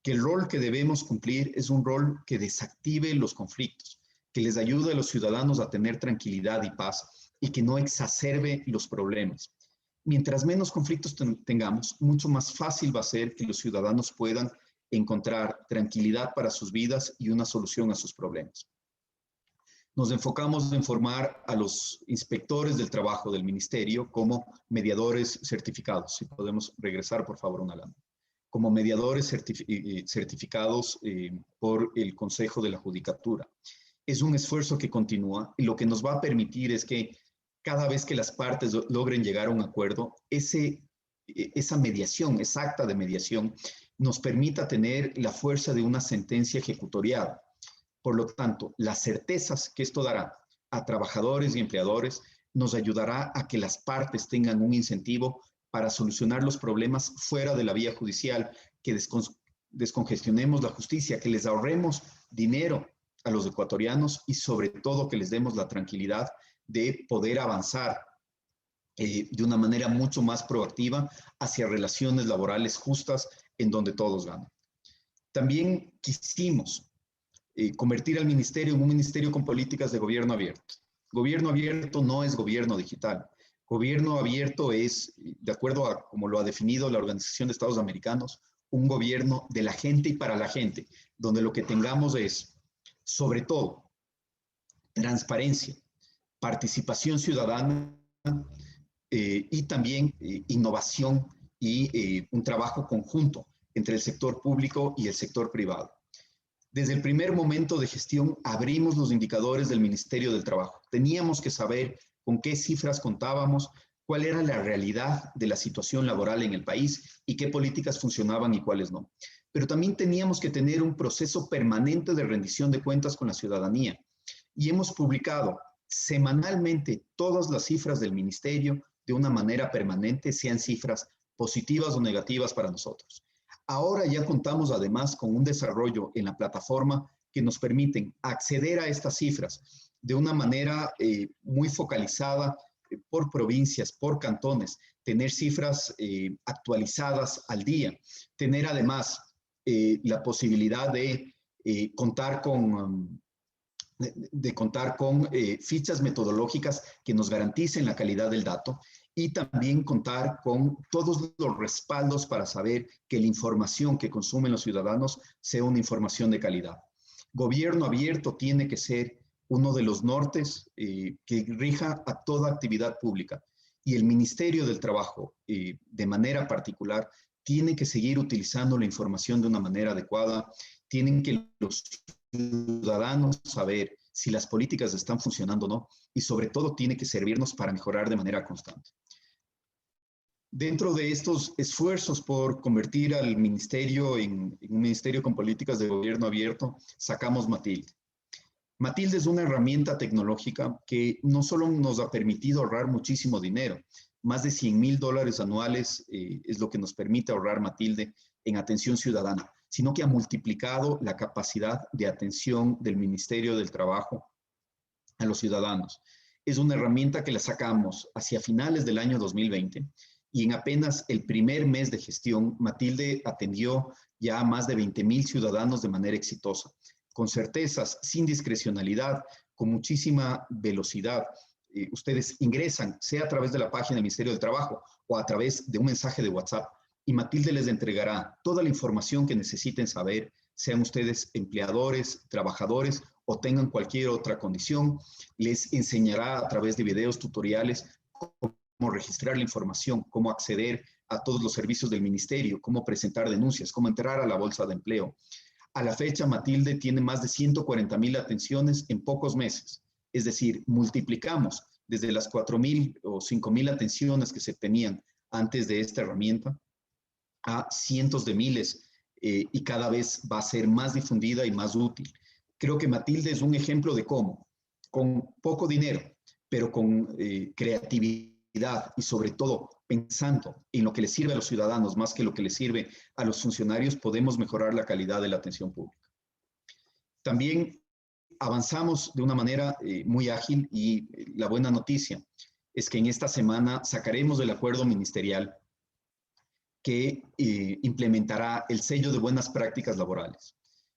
que el rol que debemos cumplir es un rol que desactive los conflictos, que les ayude a los ciudadanos a tener tranquilidad y paz y que no exacerbe los problemas. Mientras menos conflictos tengamos, mucho más fácil va a ser que los ciudadanos puedan encontrar tranquilidad para sus vidas y una solución a sus problemas. Nos enfocamos en formar a los inspectores del trabajo del ministerio como mediadores certificados. Si podemos regresar, por favor, una lámina. Como mediadores certificados por el Consejo de la Judicatura. Es un esfuerzo que continúa y lo que nos va a permitir es que cada vez que las partes logren llegar a un acuerdo, esa mediación, esa acta de mediación, nos permita tener la fuerza de una sentencia ejecutoriada. Por lo tanto, las certezas que esto dará a trabajadores y empleadores nos ayudará a que las partes tengan un incentivo para solucionar los problemas fuera de la vía judicial, que descongestionemos la justicia, que les ahorremos dinero a los ecuatorianos y sobre todo que les demos la tranquilidad de poder avanzar de una manera mucho más proactiva hacia relaciones laborales justas en donde todos ganan. También quisimos convertir al ministerio en un ministerio con políticas de gobierno abierto. Gobierno abierto no es gobierno digital. Gobierno abierto es, de acuerdo a como lo ha definido la Organización de Estados Americanos, un gobierno de la gente y para la gente, donde lo que tengamos es, sobre todo, transparencia, participación ciudadana y también innovación y un trabajo conjunto entre el sector público y el sector privado. Desde el primer momento de gestión abrimos los indicadores del Ministerio del Trabajo. Teníamos que saber con qué cifras contábamos, cuál era la realidad de la situación laboral en el país y qué políticas funcionaban y cuáles no. Pero también teníamos que tener un proceso permanente de rendición de cuentas con la ciudadanía. Y hemos publicado semanalmente todas las cifras del ministerio de una manera permanente, sean cifras positivas o negativas para nosotros. Ahora ya contamos además con un desarrollo en la plataforma que nos permiten acceder a estas cifras de una manera muy focalizada por provincias, por cantones, tener cifras actualizadas al día, tener además la posibilidad de contar con fichas metodológicas que nos garanticen la calidad del dato y también contar con todos los respaldos para saber que la información que consumen los ciudadanos sea una información de calidad. Gobierno abierto tiene que ser uno de los nortes que rija a toda actividad pública y el Ministerio del Trabajo, de manera particular, tiene que seguir utilizando la información de una manera adecuada, tienen que los ciudadanos saber si las políticas están funcionando o no, y sobre todo tiene que servirnos para mejorar de manera constante. Dentro de estos esfuerzos por convertir al ministerio en un ministerio con políticas de gobierno abierto, sacamos Matilde. Matilde es una herramienta tecnológica que no solo nos ha permitido ahorrar muchísimo dinero, más de $100,000 anuales es lo que nos permite ahorrar Matilde en atención ciudadana, sino que ha multiplicado la capacidad de atención del Ministerio del Trabajo a los ciudadanos. Es una herramienta que la sacamos hacia finales del año 2020 y en apenas el primer mes de gestión, Matilde atendió ya a más de 20,000 ciudadanos de manera exitosa, con certezas, sin discrecionalidad, con muchísima velocidad. Ustedes ingresan, sea a través de la página del Ministerio del Trabajo o a través de un mensaje de WhatsApp, y Matilde les entregará toda la información que necesiten saber, sean ustedes empleadores, trabajadores o tengan cualquier otra condición. Les enseñará a través de videos tutoriales cómo registrar la información, cómo acceder a todos los servicios del ministerio, cómo presentar denuncias, cómo entrar a la bolsa de empleo. A la fecha, Matilde tiene más de 140,000 atenciones en pocos meses. Es decir, multiplicamos desde las 4,000 o 5,000 atenciones que se tenían antes de esta herramienta a cientos de miles y cada vez va a ser más difundida y más útil. Creo que Matilde es un ejemplo de cómo, con poco dinero, pero con creatividad y sobre todo pensando en lo que le sirve a los ciudadanos más que lo que le sirve a los funcionarios, podemos mejorar la calidad de la atención pública. También avanzamos de una manera muy ágil y la buena noticia es que en esta semana sacaremos del acuerdo ministerial que implementará el sello de buenas prácticas laborales.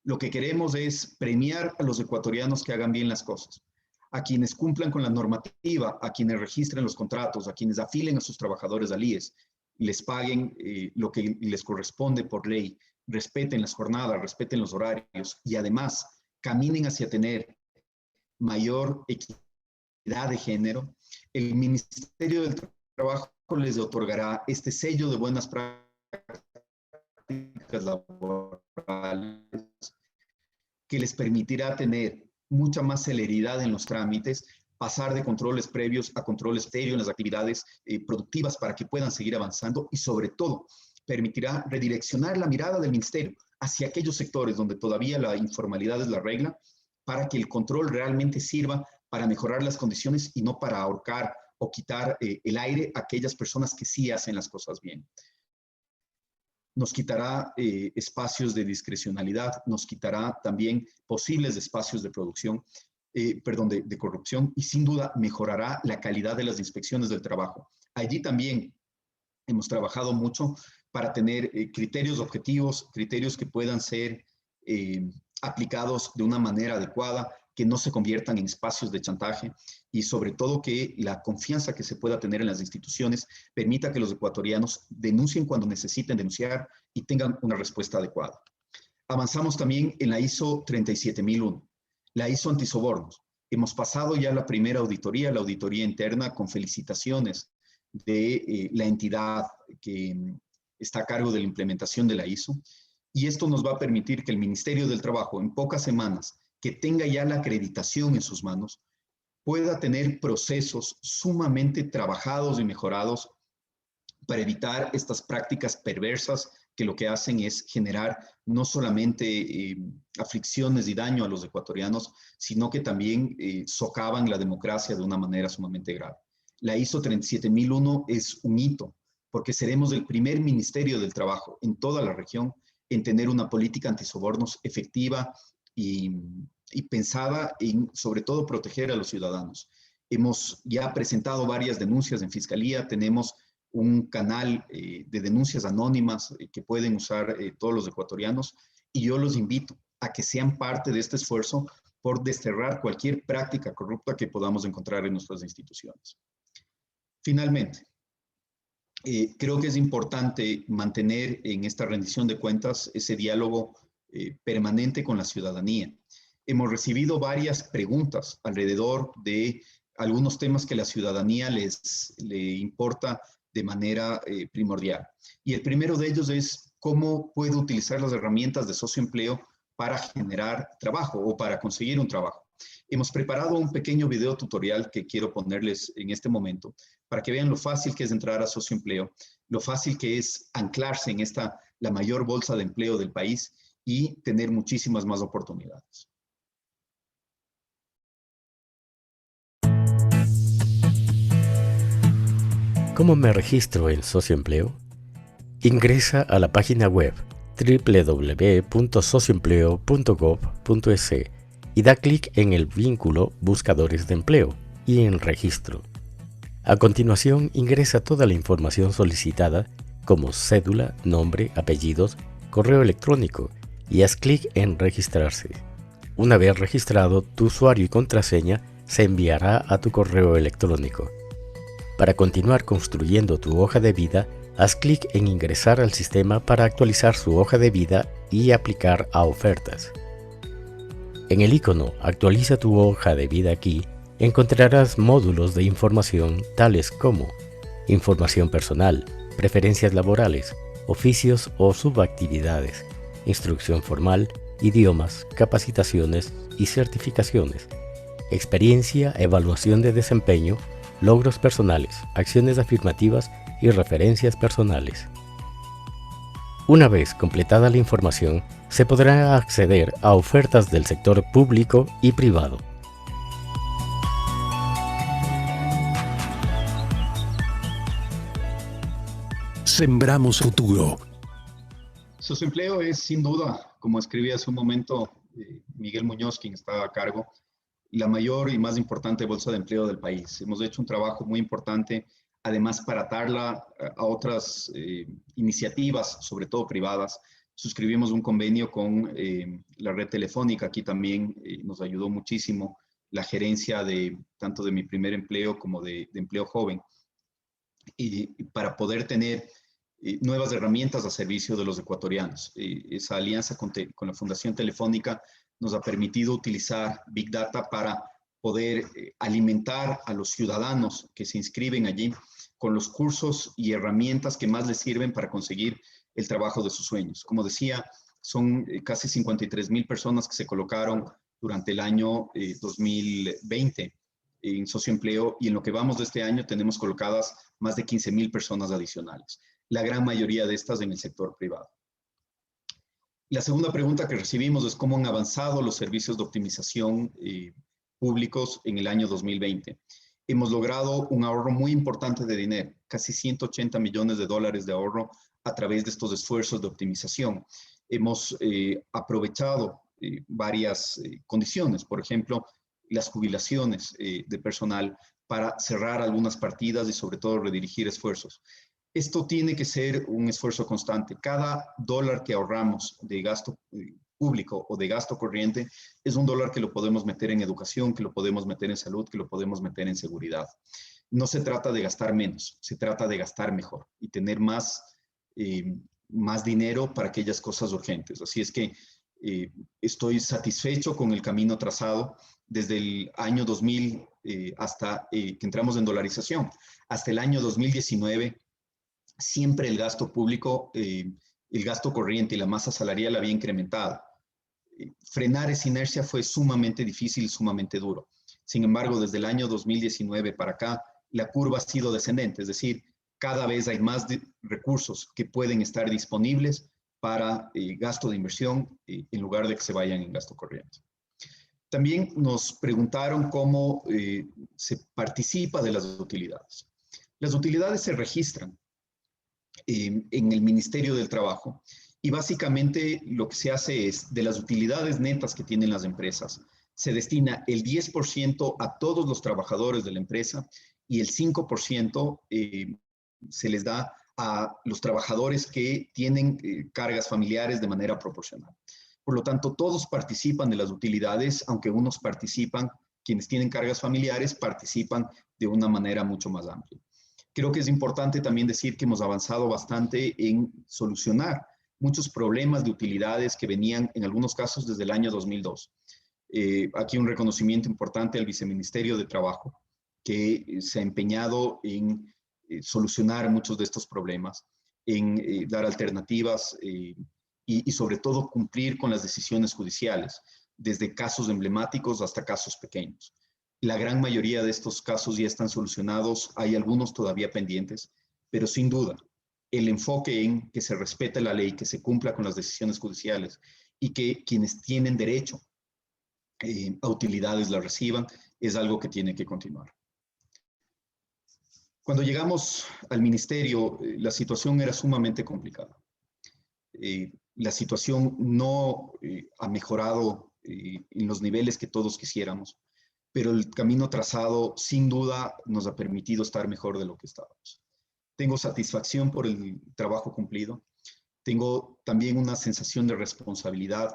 Lo que queremos es premiar a los ecuatorianos que hagan bien las cosas, a quienes cumplan con la normativa, a quienes registren los contratos, a quienes afilen a sus trabajadores al IES, les paguen lo que les corresponde por ley, respeten las jornadas, respeten los horarios y además caminen hacia tener mayor equidad de género. El Ministerio del Trabajo les otorgará este sello de buenas prácticas laborales que les permitirá tener mucha más celeridad en los trámites, pasar de controles previos a controles serios en las actividades productivas para que puedan seguir avanzando y sobre todo permitirá redireccionar la mirada del ministerio hacia aquellos sectores donde todavía la informalidad es la regla para que el control realmente sirva para mejorar las condiciones y no para ahorcar o quitar el aire a aquellas personas que sí hacen las cosas bien. Nos quitará espacios de discrecionalidad, nos quitará también posibles espacios de producción, de corrupción y sin duda mejorará la calidad de las inspecciones del trabajo. Allí también hemos trabajado mucho para tener criterios objetivos, criterios que puedan ser aplicados de una manera adecuada, que no se conviertan en espacios de chantaje y sobre todo que la confianza que se pueda tener en las instituciones permita que los ecuatorianos denuncien cuando necesiten denunciar y tengan una respuesta adecuada. Avanzamos también en la ISO 37001, la ISO antisobornos. Hemos pasado ya la primera auditoría, la auditoría interna, con felicitaciones de la entidad que está a cargo de la implementación de la ISO. Y esto nos va a permitir que el Ministerio del Trabajo, en pocas semanas, que tenga ya la acreditación en sus manos, pueda tener procesos sumamente trabajados y mejorados para evitar estas prácticas perversas que lo que hacen es generar no solamente aflicciones y daño a los ecuatorianos, sino que también socavan la democracia de una manera sumamente grave. La ISO 37001 es un hito, porque seremos el primer Ministerio del Trabajo en toda la región en tener una política antisobornos efectiva y pensada en, sobre todo, proteger a los ciudadanos. Hemos ya presentado varias denuncias en Fiscalía, tenemos un canal de denuncias anónimas que pueden usar todos los ecuatorianos y yo los invito a que sean parte de este esfuerzo por desterrar cualquier práctica corrupta que podamos encontrar en nuestras instituciones. Finalmente, creo que es importante mantener en esta rendición de cuentas ese diálogo permanente con la ciudadanía. Hemos recibido varias preguntas alrededor de algunos temas que la ciudadanía le importa de manera primordial. Y el primero de ellos es cómo puede utilizar las herramientas de socioempleo para generar trabajo o para conseguir un trabajo. Hemos preparado un pequeño video tutorial que quiero ponerles en este momento para que vean lo fácil que es entrar a socioempleo, lo fácil que es anclarse en la mayor bolsa de empleo del país y tener muchísimas más oportunidades. ¿Cómo me registro en socioempleo? Ingresa a la página web www.socioempleo.gov.es y da clic en el vínculo Buscadores de empleo y en Registro. A continuación, ingresa toda la información solicitada como cédula, nombre, apellidos, correo electrónico y haz clic en Registrarse. Una vez registrado, tu usuario y contraseña se enviará a tu correo electrónico. Para continuar construyendo tu hoja de vida, haz clic en Ingresar al sistema para actualizar su hoja de vida y aplicar a ofertas. En el icono Actualiza tu hoja de vida aquí, encontrarás módulos de información tales como información personal, preferencias laborales, oficios o subactividades, instrucción formal, idiomas, capacitaciones y certificaciones, experiencia, evaluación de desempeño, logros personales, acciones afirmativas y referencias personales. Una vez completada la información, se podrá acceder a ofertas del sector público y privado. Sembramos futuro. Socioempleo es, sin duda, como escribí hace un momento Miguel Muñoz, quien estaba a cargo, la mayor y más importante bolsa de empleo del país. Hemos hecho un trabajo muy importante, además para atarla a otras iniciativas, sobre todo privadas. Suscribimos un convenio con la red telefónica. Aquí también nos ayudó muchísimo la gerencia tanto de mi primer empleo como de empleo joven, y para poder tener nuevas herramientas a servicio de los ecuatorianos. Esa alianza con la Fundación Telefónica nos ha permitido utilizar Big Data para poder alimentar a los ciudadanos que se inscriben allí con los cursos y herramientas que más les sirven para conseguir el trabajo de sus sueños. Como decía, son casi 53,000 personas que se colocaron durante el año 2020 en socioempleo, y en lo que vamos de este año tenemos colocadas más de 15,000 personas adicionales, la gran mayoría de estas en el sector privado. La segunda pregunta que recibimos es cómo han avanzado los servicios de optimización públicos en el año 2020. Hemos logrado un ahorro muy importante de dinero, casi 180 millones de dólares de ahorro a través de estos esfuerzos de optimización. Hemos aprovechado varias condiciones, por ejemplo, las jubilaciones de personal para cerrar algunas partidas y sobre todo redirigir esfuerzos. Esto tiene que ser un esfuerzo constante. Cada dólar que ahorramos de gasto público o de gasto corriente es un dólar que lo podemos meter en educación, que lo podemos meter en salud, que lo podemos meter en seguridad. No se trata de gastar menos, se trata de gastar mejor y tener más dinero para aquellas cosas urgentes. Así es que estoy satisfecho con el camino trazado desde el año 2000 hasta que entramos en dolarización. Hasta el año 2019, siempre el gasto público, el gasto corriente y la masa salarial había incrementado. Frenar esa inercia fue sumamente difícil y sumamente duro. Sin embargo, desde el año 2019 para acá, la curva ha sido descendente, es decir, cada vez hay más recursos que pueden estar disponibles para gasto de inversión en lugar de que se vayan en gasto corriente. También nos preguntaron cómo se participa de las utilidades. Las utilidades se registran en el Ministerio del Trabajo y básicamente lo que se hace es, de las utilidades netas que tienen las empresas, se destina el 10% a todos los trabajadores de la empresa y el 5% se les da a los trabajadores que tienen cargas familiares de manera proporcional. Por lo tanto, todos participan de las utilidades, aunque unos participan, quienes tienen cargas familiares, participan de una manera mucho más amplia. Creo que es importante también decir que hemos avanzado bastante en solucionar muchos problemas de utilidades que venían, en algunos casos, desde el año 2002. Aquí un reconocimiento importante al Viceministerio de Trabajo, que se ha empeñado en solucionar muchos de estos problemas, en dar alternativas y sobre todo cumplir con las decisiones judiciales, desde casos emblemáticos hasta casos pequeños. La gran mayoría de estos casos ya están solucionados, hay algunos todavía pendientes, pero sin duda, el enfoque en que se respete la ley, que se cumpla con las decisiones judiciales y que quienes tienen derecho a utilidades las reciban, es algo que tiene que continuar. Cuando llegamos al ministerio, la situación era sumamente complicada. La situación no ha mejorado en los niveles que todos quisiéramos, pero el camino trazado sin duda nos ha permitido estar mejor de lo que estábamos. Tengo satisfacción por el trabajo cumplido. Tengo también una sensación de responsabilidad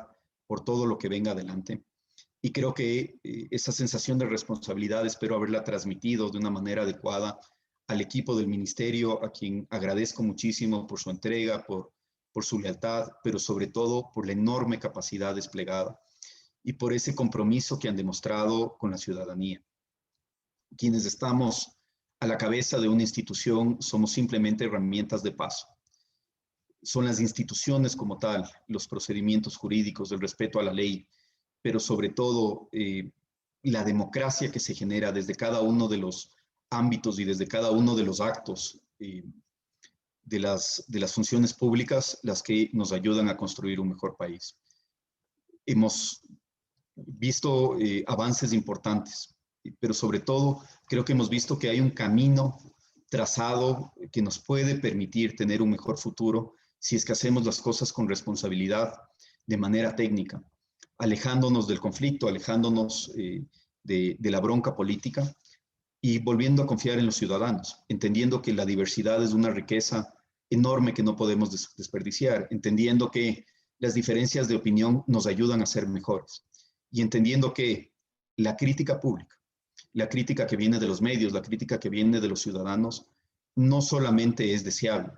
por todo lo que venga adelante. Y creo que esa sensación de responsabilidad espero haberla transmitido de una manera adecuada al equipo del ministerio, a quien agradezco muchísimo por su entrega, por su lealtad, pero sobre todo por la enorme capacidad desplegada y por ese compromiso que han demostrado con la ciudadanía. Quienes estamos a la cabeza de una institución somos simplemente herramientas de paso. Son las instituciones como tal, los procedimientos jurídicos, el respeto a la ley, pero sobre todo la democracia que se genera desde cada uno de los ámbitos y desde cada uno de los actos las funciones públicas las que nos ayudan a construir un mejor país. Hemos visto avances importantes, pero sobre todo creo que hemos visto que hay un camino trazado que nos puede permitir tener un mejor futuro si es que hacemos las cosas con responsabilidad, de manera técnica, alejándonos del conflicto, alejándonos de la bronca política y volviendo a confiar en los ciudadanos, entendiendo que la diversidad es una riqueza enorme que no podemos desperdiciar, entendiendo que las diferencias de opinión nos ayudan a ser mejores y entendiendo que la crítica pública, la crítica que viene de los medios, la crítica que viene de los ciudadanos, no solamente es deseable,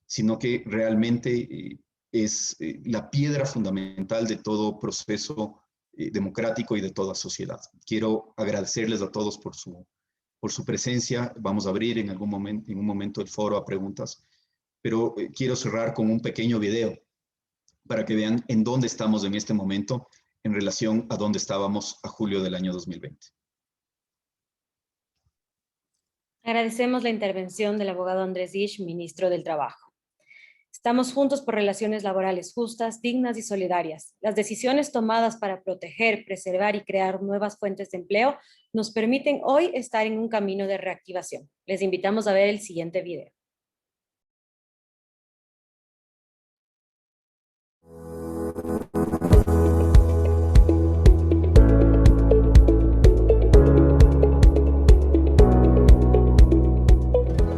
sino que realmente es la piedra fundamental de todo proceso democrático y de toda sociedad. Quiero agradecerles a todos por su presencia. Vamos a abrir en un momento el foro a preguntas, pero quiero cerrar con un pequeño video para que vean en dónde estamos en este momento en relación a dónde estábamos a julio del año 2020. Agradecemos la intervención del abogado Andrés Isch, ministro del Trabajo. Estamos juntos por relaciones laborales justas, dignas y solidarias. Las decisiones tomadas para proteger, preservar y crear nuevas fuentes de empleo nos permiten hoy estar en un camino de reactivación. Les invitamos a ver el siguiente video.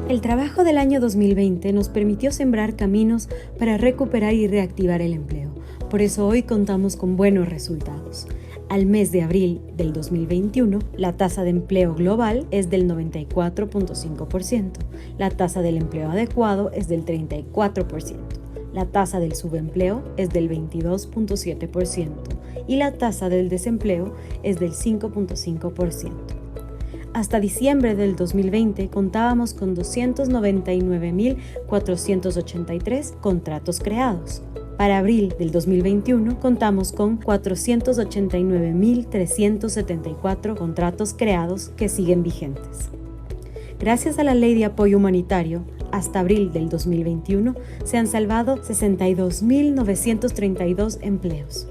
El trabajo del año 2020 nos permitió sembrar caminos para recuperar y reactivar el empleo. Por eso hoy contamos con buenos resultados. Al mes de abril del 2021, la tasa de empleo global es del 94.5%, la tasa del empleo adecuado es del 34%, la tasa del subempleo es del 22.7% y la tasa del desempleo es del 5.5%. Hasta diciembre del 2020 contábamos con 299.483 contratos creados. Para abril del 2021 contamos con 489.374 contratos creados que siguen vigentes. Gracias a la Ley de Apoyo Humanitario, hasta abril del 2021 se han salvado 62.932 empleos.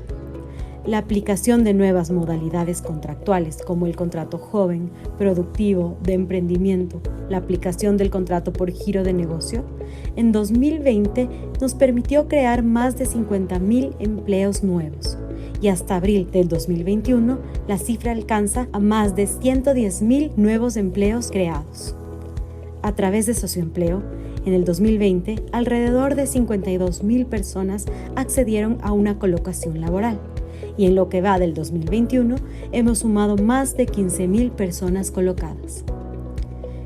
La aplicación de nuevas modalidades contractuales como el contrato joven, productivo, de emprendimiento, la aplicación del contrato por giro de negocio, en 2020 nos permitió crear más de 50.000 empleos nuevos y hasta abril del 2021 la cifra alcanza a más de 110.000 nuevos empleos creados. A través de Socioempleo, en el 2020 alrededor de 52.000 personas accedieron a una colocación laboral. Y en lo que va del 2021, hemos sumado más de 15.000 personas colocadas.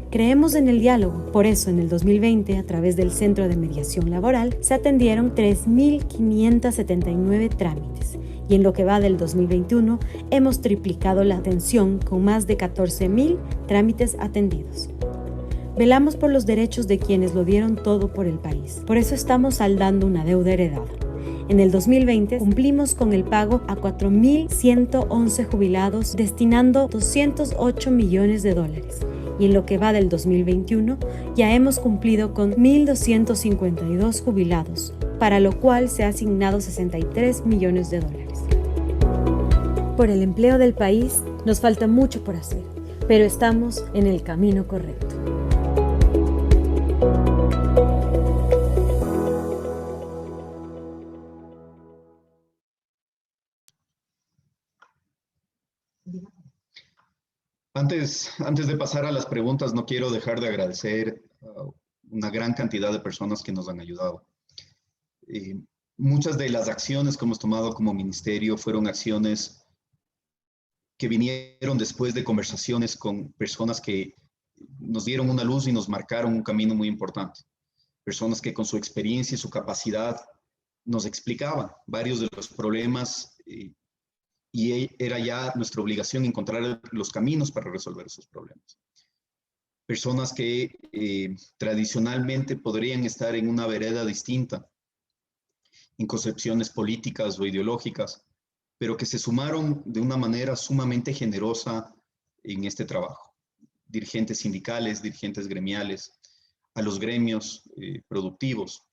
Creemos en el diálogo, por eso en el 2020, a través del Centro de Mediación Laboral, se atendieron 3.579 trámites. Y en lo que va del 2021, hemos triplicado la atención con más de 14.000 trámites atendidos. Velamos por los derechos de quienes lo dieron todo por el país. Por eso estamos saldando una deuda heredada. En el 2020 cumplimos con el pago a 4.111 jubilados destinando $208 millones. Y en lo que va del 2021 ya hemos cumplido con 1.252 jubilados, para lo cual se ha asignado $63 millones. Por el empleo del país nos falta mucho por hacer, pero estamos en el camino correcto. Antes de pasar a las preguntas, no quiero dejar de agradecer a una gran cantidad de personas que nos han ayudado. Muchas de las acciones que hemos tomado como ministerio fueron acciones que vinieron después de conversaciones con personas que nos dieron una luz y nos marcaron un camino muy importante. Personas que con su experiencia y su capacidad nos explicaban varios de los problemas y era ya nuestra obligación encontrar los caminos para resolver esos problemas. Personas que tradicionalmente podrían estar en una vereda distinta, en concepciones políticas o ideológicas, pero que se sumaron de una manera sumamente generosa en este trabajo. Dirigentes sindicales, dirigentes gremiales, a los gremios productivos,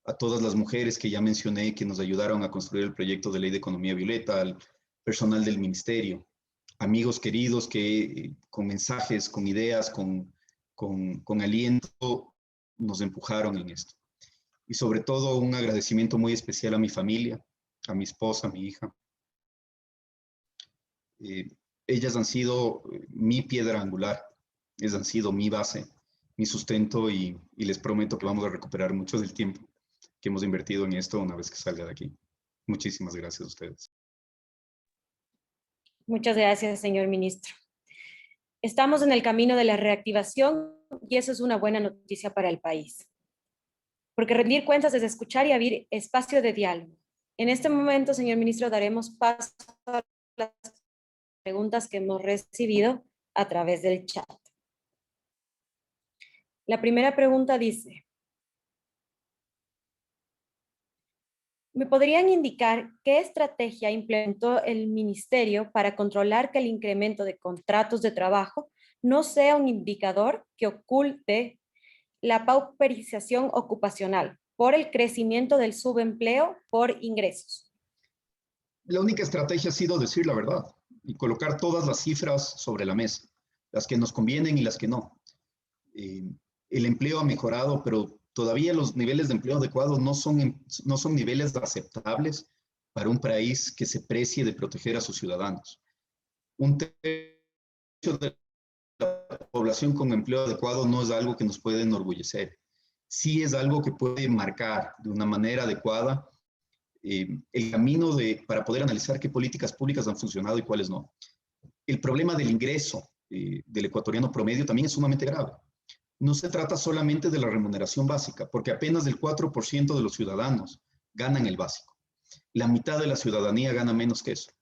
a todas las mujeres que ya mencioné que nos ayudaron a construir el proyecto de ley de economía violeta, al personal del ministerio, amigos queridos que con mensajes, con ideas, con aliento nos empujaron en esto. Y sobre todo un agradecimiento muy especial a mi familia, a mi esposa, a mi hija. Ellas han sido mi piedra angular, ellas han sido mi base, mi sustento y les prometo que vamos a recuperar mucho del tiempo que hemos invertido en esto una vez que salga de aquí. Muchísimas gracias a ustedes. Muchas gracias, señor ministro. Estamos en el camino de la reactivación y eso es una buena noticia para el país. Porque rendir cuentas es escuchar y abrir espacio de diálogo. En este momento, señor ministro, daremos paso a las preguntas que hemos recibido a través del chat. La primera pregunta dice: ¿me podrían indicar qué estrategia implementó el ministerio para controlar que el incremento de contratos de trabajo no sea un indicador que oculte la pauperización ocupacional por el crecimiento del subempleo por ingresos? La única estrategia ha sido decir la verdad y colocar todas las cifras sobre la mesa, las que nos convienen y las que no. El empleo ha mejorado, pero todavía los niveles de empleo adecuados no son niveles aceptables para un país que se precie de proteger a sus ciudadanos. Un tercio de la población con empleo adecuado no es algo que nos puede enorgullecer. Sí es algo que puede marcar de una manera adecuada el camino para poder analizar qué políticas públicas han funcionado y cuáles no. El problema del ingreso del ecuatoriano promedio también es sumamente grave. No se trata solamente de la remuneración básica, porque apenas el 4% de los ciudadanos ganan el básico. La mitad de la ciudadanía gana menos que eso.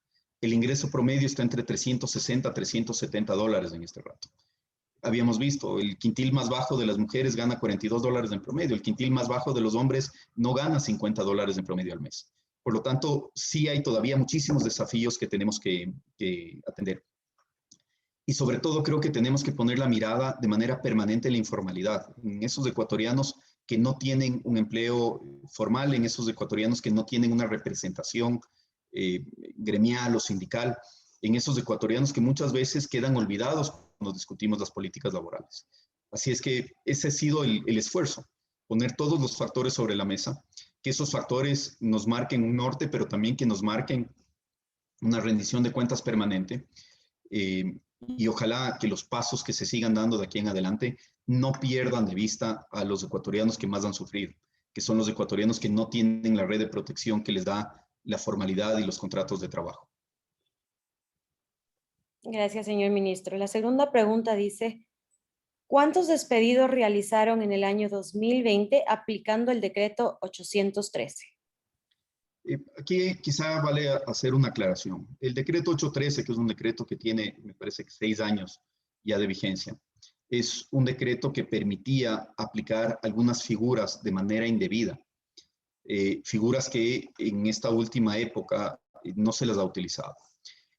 El ingreso promedio está entre 360 a 370 dólares en este rato. Habíamos visto, el quintil más bajo de las mujeres gana 42 dólares en promedio, el quintil más bajo de los hombres no gana 50 dólares en promedio al mes. Por lo tanto, sí hay todavía muchísimos desafíos que tenemos que atender. Y sobre todo creo que tenemos que poner la mirada de manera permanente en la informalidad, en esos ecuatorianos que no tienen un empleo formal, en esos ecuatorianos que no tienen una representación gremial o sindical, en esos ecuatorianos que muchas veces quedan olvidados cuando discutimos las políticas laborales. Así es que ese ha sido el esfuerzo, poner todos los factores sobre la mesa, que esos factores nos marquen un norte, pero también que nos marquen una rendición de cuentas permanente. Y ojalá que los pasos que se sigan dando de aquí en adelante no pierdan de vista a los ecuatorianos que más han sufrido, que son los ecuatorianos que no tienen la red de protección que les da la formalidad y los contratos de trabajo. Gracias, señor ministro. La segunda pregunta dice: ¿cuántos despedidos realizaron en el año 2020 aplicando el decreto 813? Aquí quizá vale hacer una aclaración. El decreto 813, que es un decreto que tiene, me parece que 6 años ya de vigencia, es un decreto que permitía aplicar algunas figuras de manera indebida, figuras que en esta última época no se las ha utilizado.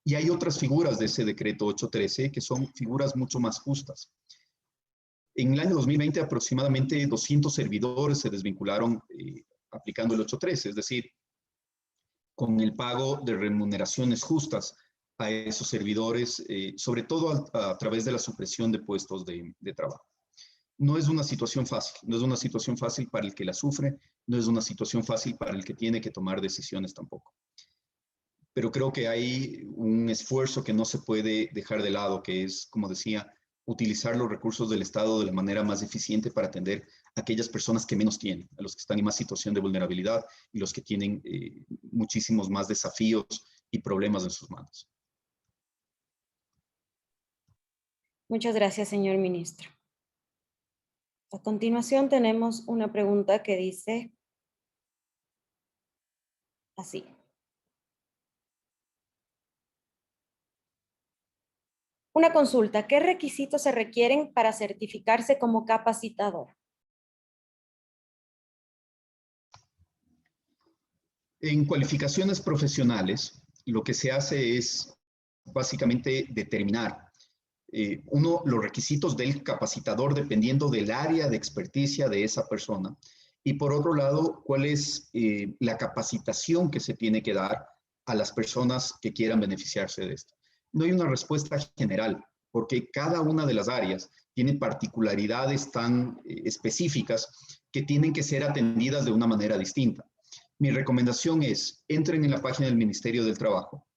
Y hay otras figuras de ese decreto 813 que son figuras mucho más justas. En el año 2020 aproximadamente 200 servidores se desvincularon aplicando el 813, es decir, con el pago de remuneraciones justas a esos servidores, sobre todo a través de la supresión de puestos de trabajo. No es una situación fácil, no es una situación fácil para el que la sufre, no es una situación fácil para el que tiene que tomar decisiones tampoco. Pero creo que hay un esfuerzo que no se puede dejar de lado, que es, como decía, utilizar los recursos del Estado de la manera más eficiente para atender a aquellas personas que menos tienen, a los que están en más situación de vulnerabilidad y los que tienen muchísimos más desafíos y problemas en sus manos. Muchas gracias, señor ministro. A continuación tenemos una pregunta que dice así: una consulta, ¿qué requisitos se requieren para certificarse como capacitador? En cualificaciones profesionales, lo que se hace es básicamente determinar Los requisitos del capacitador dependiendo del área de experticia de esa persona. Y por otro lado, cuál es la capacitación que se tiene que dar a las personas que quieran beneficiarse de esto. No hay una respuesta general, porque cada una de las áreas tiene particularidades tan específicas que tienen que ser atendidas de una manera distinta. Mi recomendación es, entren en la página del Ministerio del Trabajo.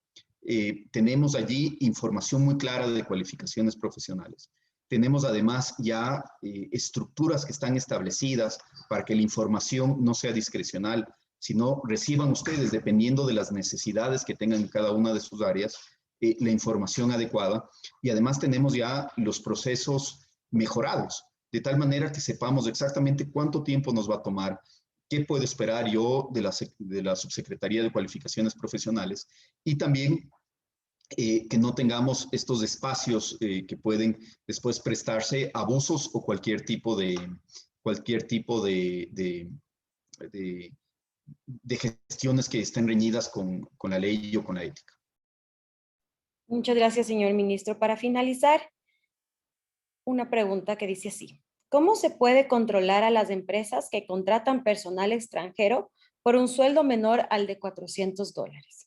Tenemos allí información muy clara de cualificaciones profesionales. Tenemos además ya estructuras que están establecidas para que la información no sea discrecional, sino reciban ustedes, dependiendo de las necesidades que tengan en cada una de sus áreas, la información adecuada. Y además tenemos ya los procesos mejorados, de tal manera que sepamos exactamente cuánto tiempo nos va a tomar, qué puedo esperar yo de la Subsecretaría de Cualificaciones Profesionales y también que no tengamos estos espacios que pueden después prestarse a abusos o cualquier tipo de gestiones que estén reñidas con la ley o con la ética. Muchas gracias, señor ministro. Para finalizar, una pregunta que dice así. ¿Cómo se puede controlar a las empresas que contratan personal extranjero por un sueldo menor al de $400?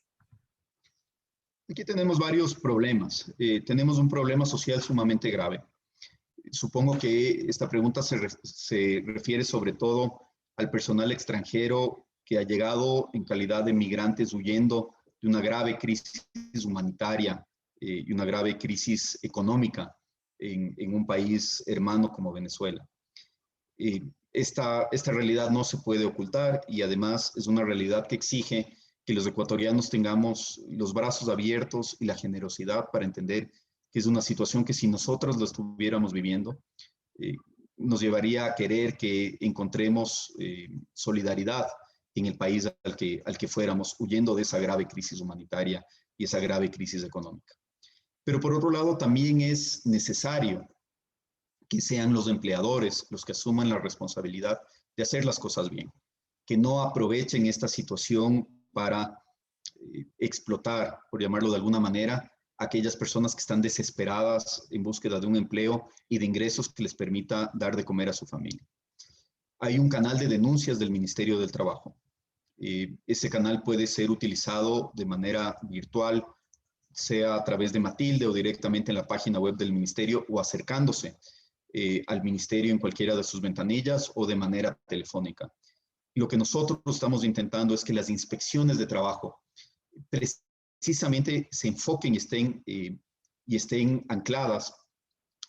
Aquí tenemos varios problemas. Tenemos un problema social sumamente grave. Supongo que esta pregunta se refiere sobre todo al personal extranjero que ha llegado en calidad de migrantes huyendo de una grave crisis humanitaria y una grave crisis económica en un país hermano como Venezuela. Esta realidad no se puede ocultar y además es una realidad que exige que los ecuatorianos tengamos los brazos abiertos y la generosidad para entender que es una situación que si nosotros lo estuviéramos viviendo, nos llevaría a querer que encontremos solidaridad en el país al que fuéramos, huyendo de esa grave crisis humanitaria y esa grave crisis económica. Pero por otro lado, también es necesario que sean los empleadores los que asuman la responsabilidad de hacer las cosas bien, que no aprovechen esta situación para explotar, por llamarlo de alguna manera, a aquellas personas que están desesperadas en búsqueda de un empleo y de ingresos que les permita dar de comer a su familia. Hay un canal de denuncias del Ministerio del Trabajo. Ese canal puede ser utilizado de manera virtual, sea a través de Matilde o directamente en la página web del Ministerio o acercándose al Ministerio en cualquiera de sus ventanillas o de manera telefónica. Lo que nosotros estamos intentando es que las inspecciones de trabajo precisamente se enfoquen y estén ancladas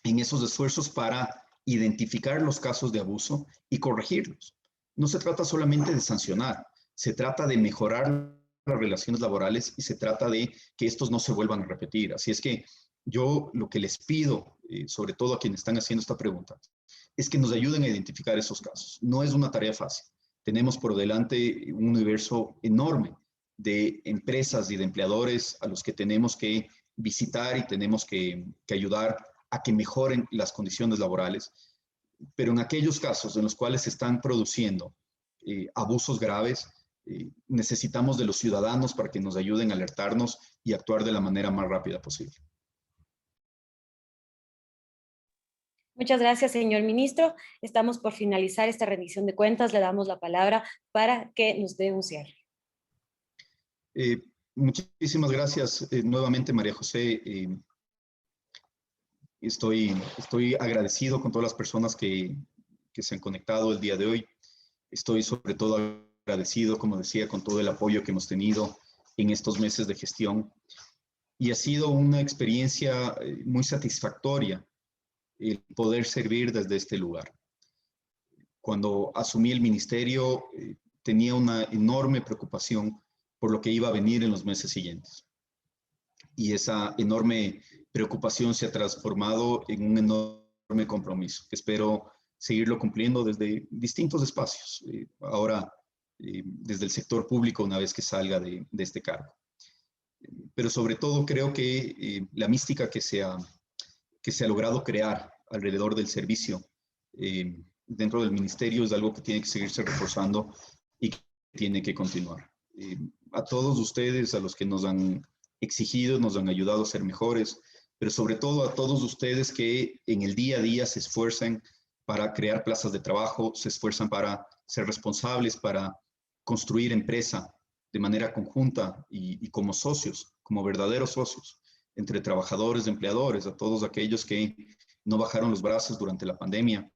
en esos esfuerzos para identificar los casos de abuso y corregirlos. No se trata solamente de sancionar, se trata de mejorar las relaciones laborales y se trata de que estos no se vuelvan a repetir. Así es que yo lo que les pido, sobre todo a quienes están haciendo esta pregunta, es que nos ayuden a identificar esos casos. No es una tarea fácil. Tenemos por delante un universo enorme de empresas y de empleadores a los que tenemos que visitar y tenemos que ayudar a que mejoren las condiciones laborales. Pero en aquellos casos en los cuales se están produciendo abusos graves, necesitamos de los ciudadanos para que nos ayuden a alertarnos y actuar de la manera más rápida posible. Muchas gracias, señor ministro. Estamos por finalizar esta rendición de cuentas. Le damos la palabra para que nos dé un cierre. Muchísimas gracias nuevamente, María José. Estoy agradecido con todas las personas que se han conectado el día de hoy. Estoy sobre todo agradecido, como decía, con todo el apoyo que hemos tenido en estos meses de gestión. Y ha sido una experiencia muy satisfactoria el poder servir desde este lugar. Cuando asumí el ministerio, tenía una enorme preocupación por lo que iba a venir en los meses siguientes. Y esa enorme preocupación se ha transformado en un enorme compromiso, que espero seguirlo cumpliendo desde distintos espacios. Ahora, desde el sector público, una vez que salga de este cargo. Pero sobre todo creo que la mística que se ha logrado crear alrededor del servicio dentro del ministerio es algo que tiene que seguirse reforzando y que tiene que continuar. A todos ustedes, a los que nos han exigido, nos han ayudado a ser mejores, pero sobre todo a todos ustedes que en el día a día se esfuerzan para crear plazas de trabajo, se esfuerzan para ser responsables, para construir empresa de manera conjunta y como socios, como verdaderos socios, entre trabajadores, empleadores, a todos aquellos que no bajaron los brazos durante la pandemia,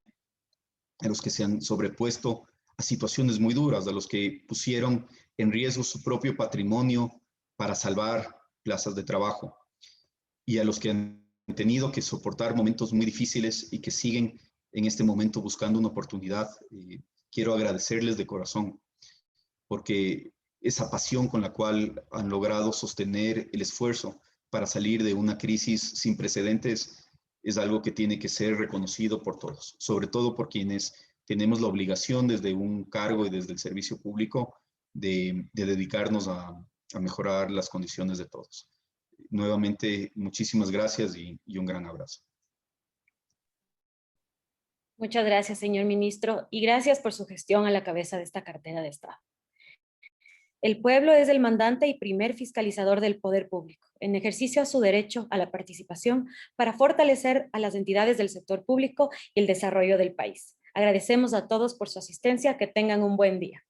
a los que se han sobrepuesto a situaciones muy duras, a los que pusieron en riesgo su propio patrimonio para salvar plazas de trabajo y a los que han tenido que soportar momentos muy difíciles y que siguen en este momento buscando una oportunidad. Quiero agradecerles de corazón porque esa pasión con la cual han logrado sostener el esfuerzo para salir de una crisis sin precedentes es algo que tiene que ser reconocido por todos, sobre todo por quienes tenemos la obligación desde un cargo y desde el servicio público de dedicarnos a mejorar las condiciones de todos. Nuevamente, muchísimas gracias y un gran abrazo. Muchas gracias, señor ministro, y gracias por su gestión a la cabeza de esta cartera de Estado. El pueblo es el mandante y primer fiscalizador del poder público, en ejercicio a su derecho a la participación para fortalecer a las entidades del sector público y el desarrollo del país. Agradecemos a todos por su asistencia, que tengan un buen día.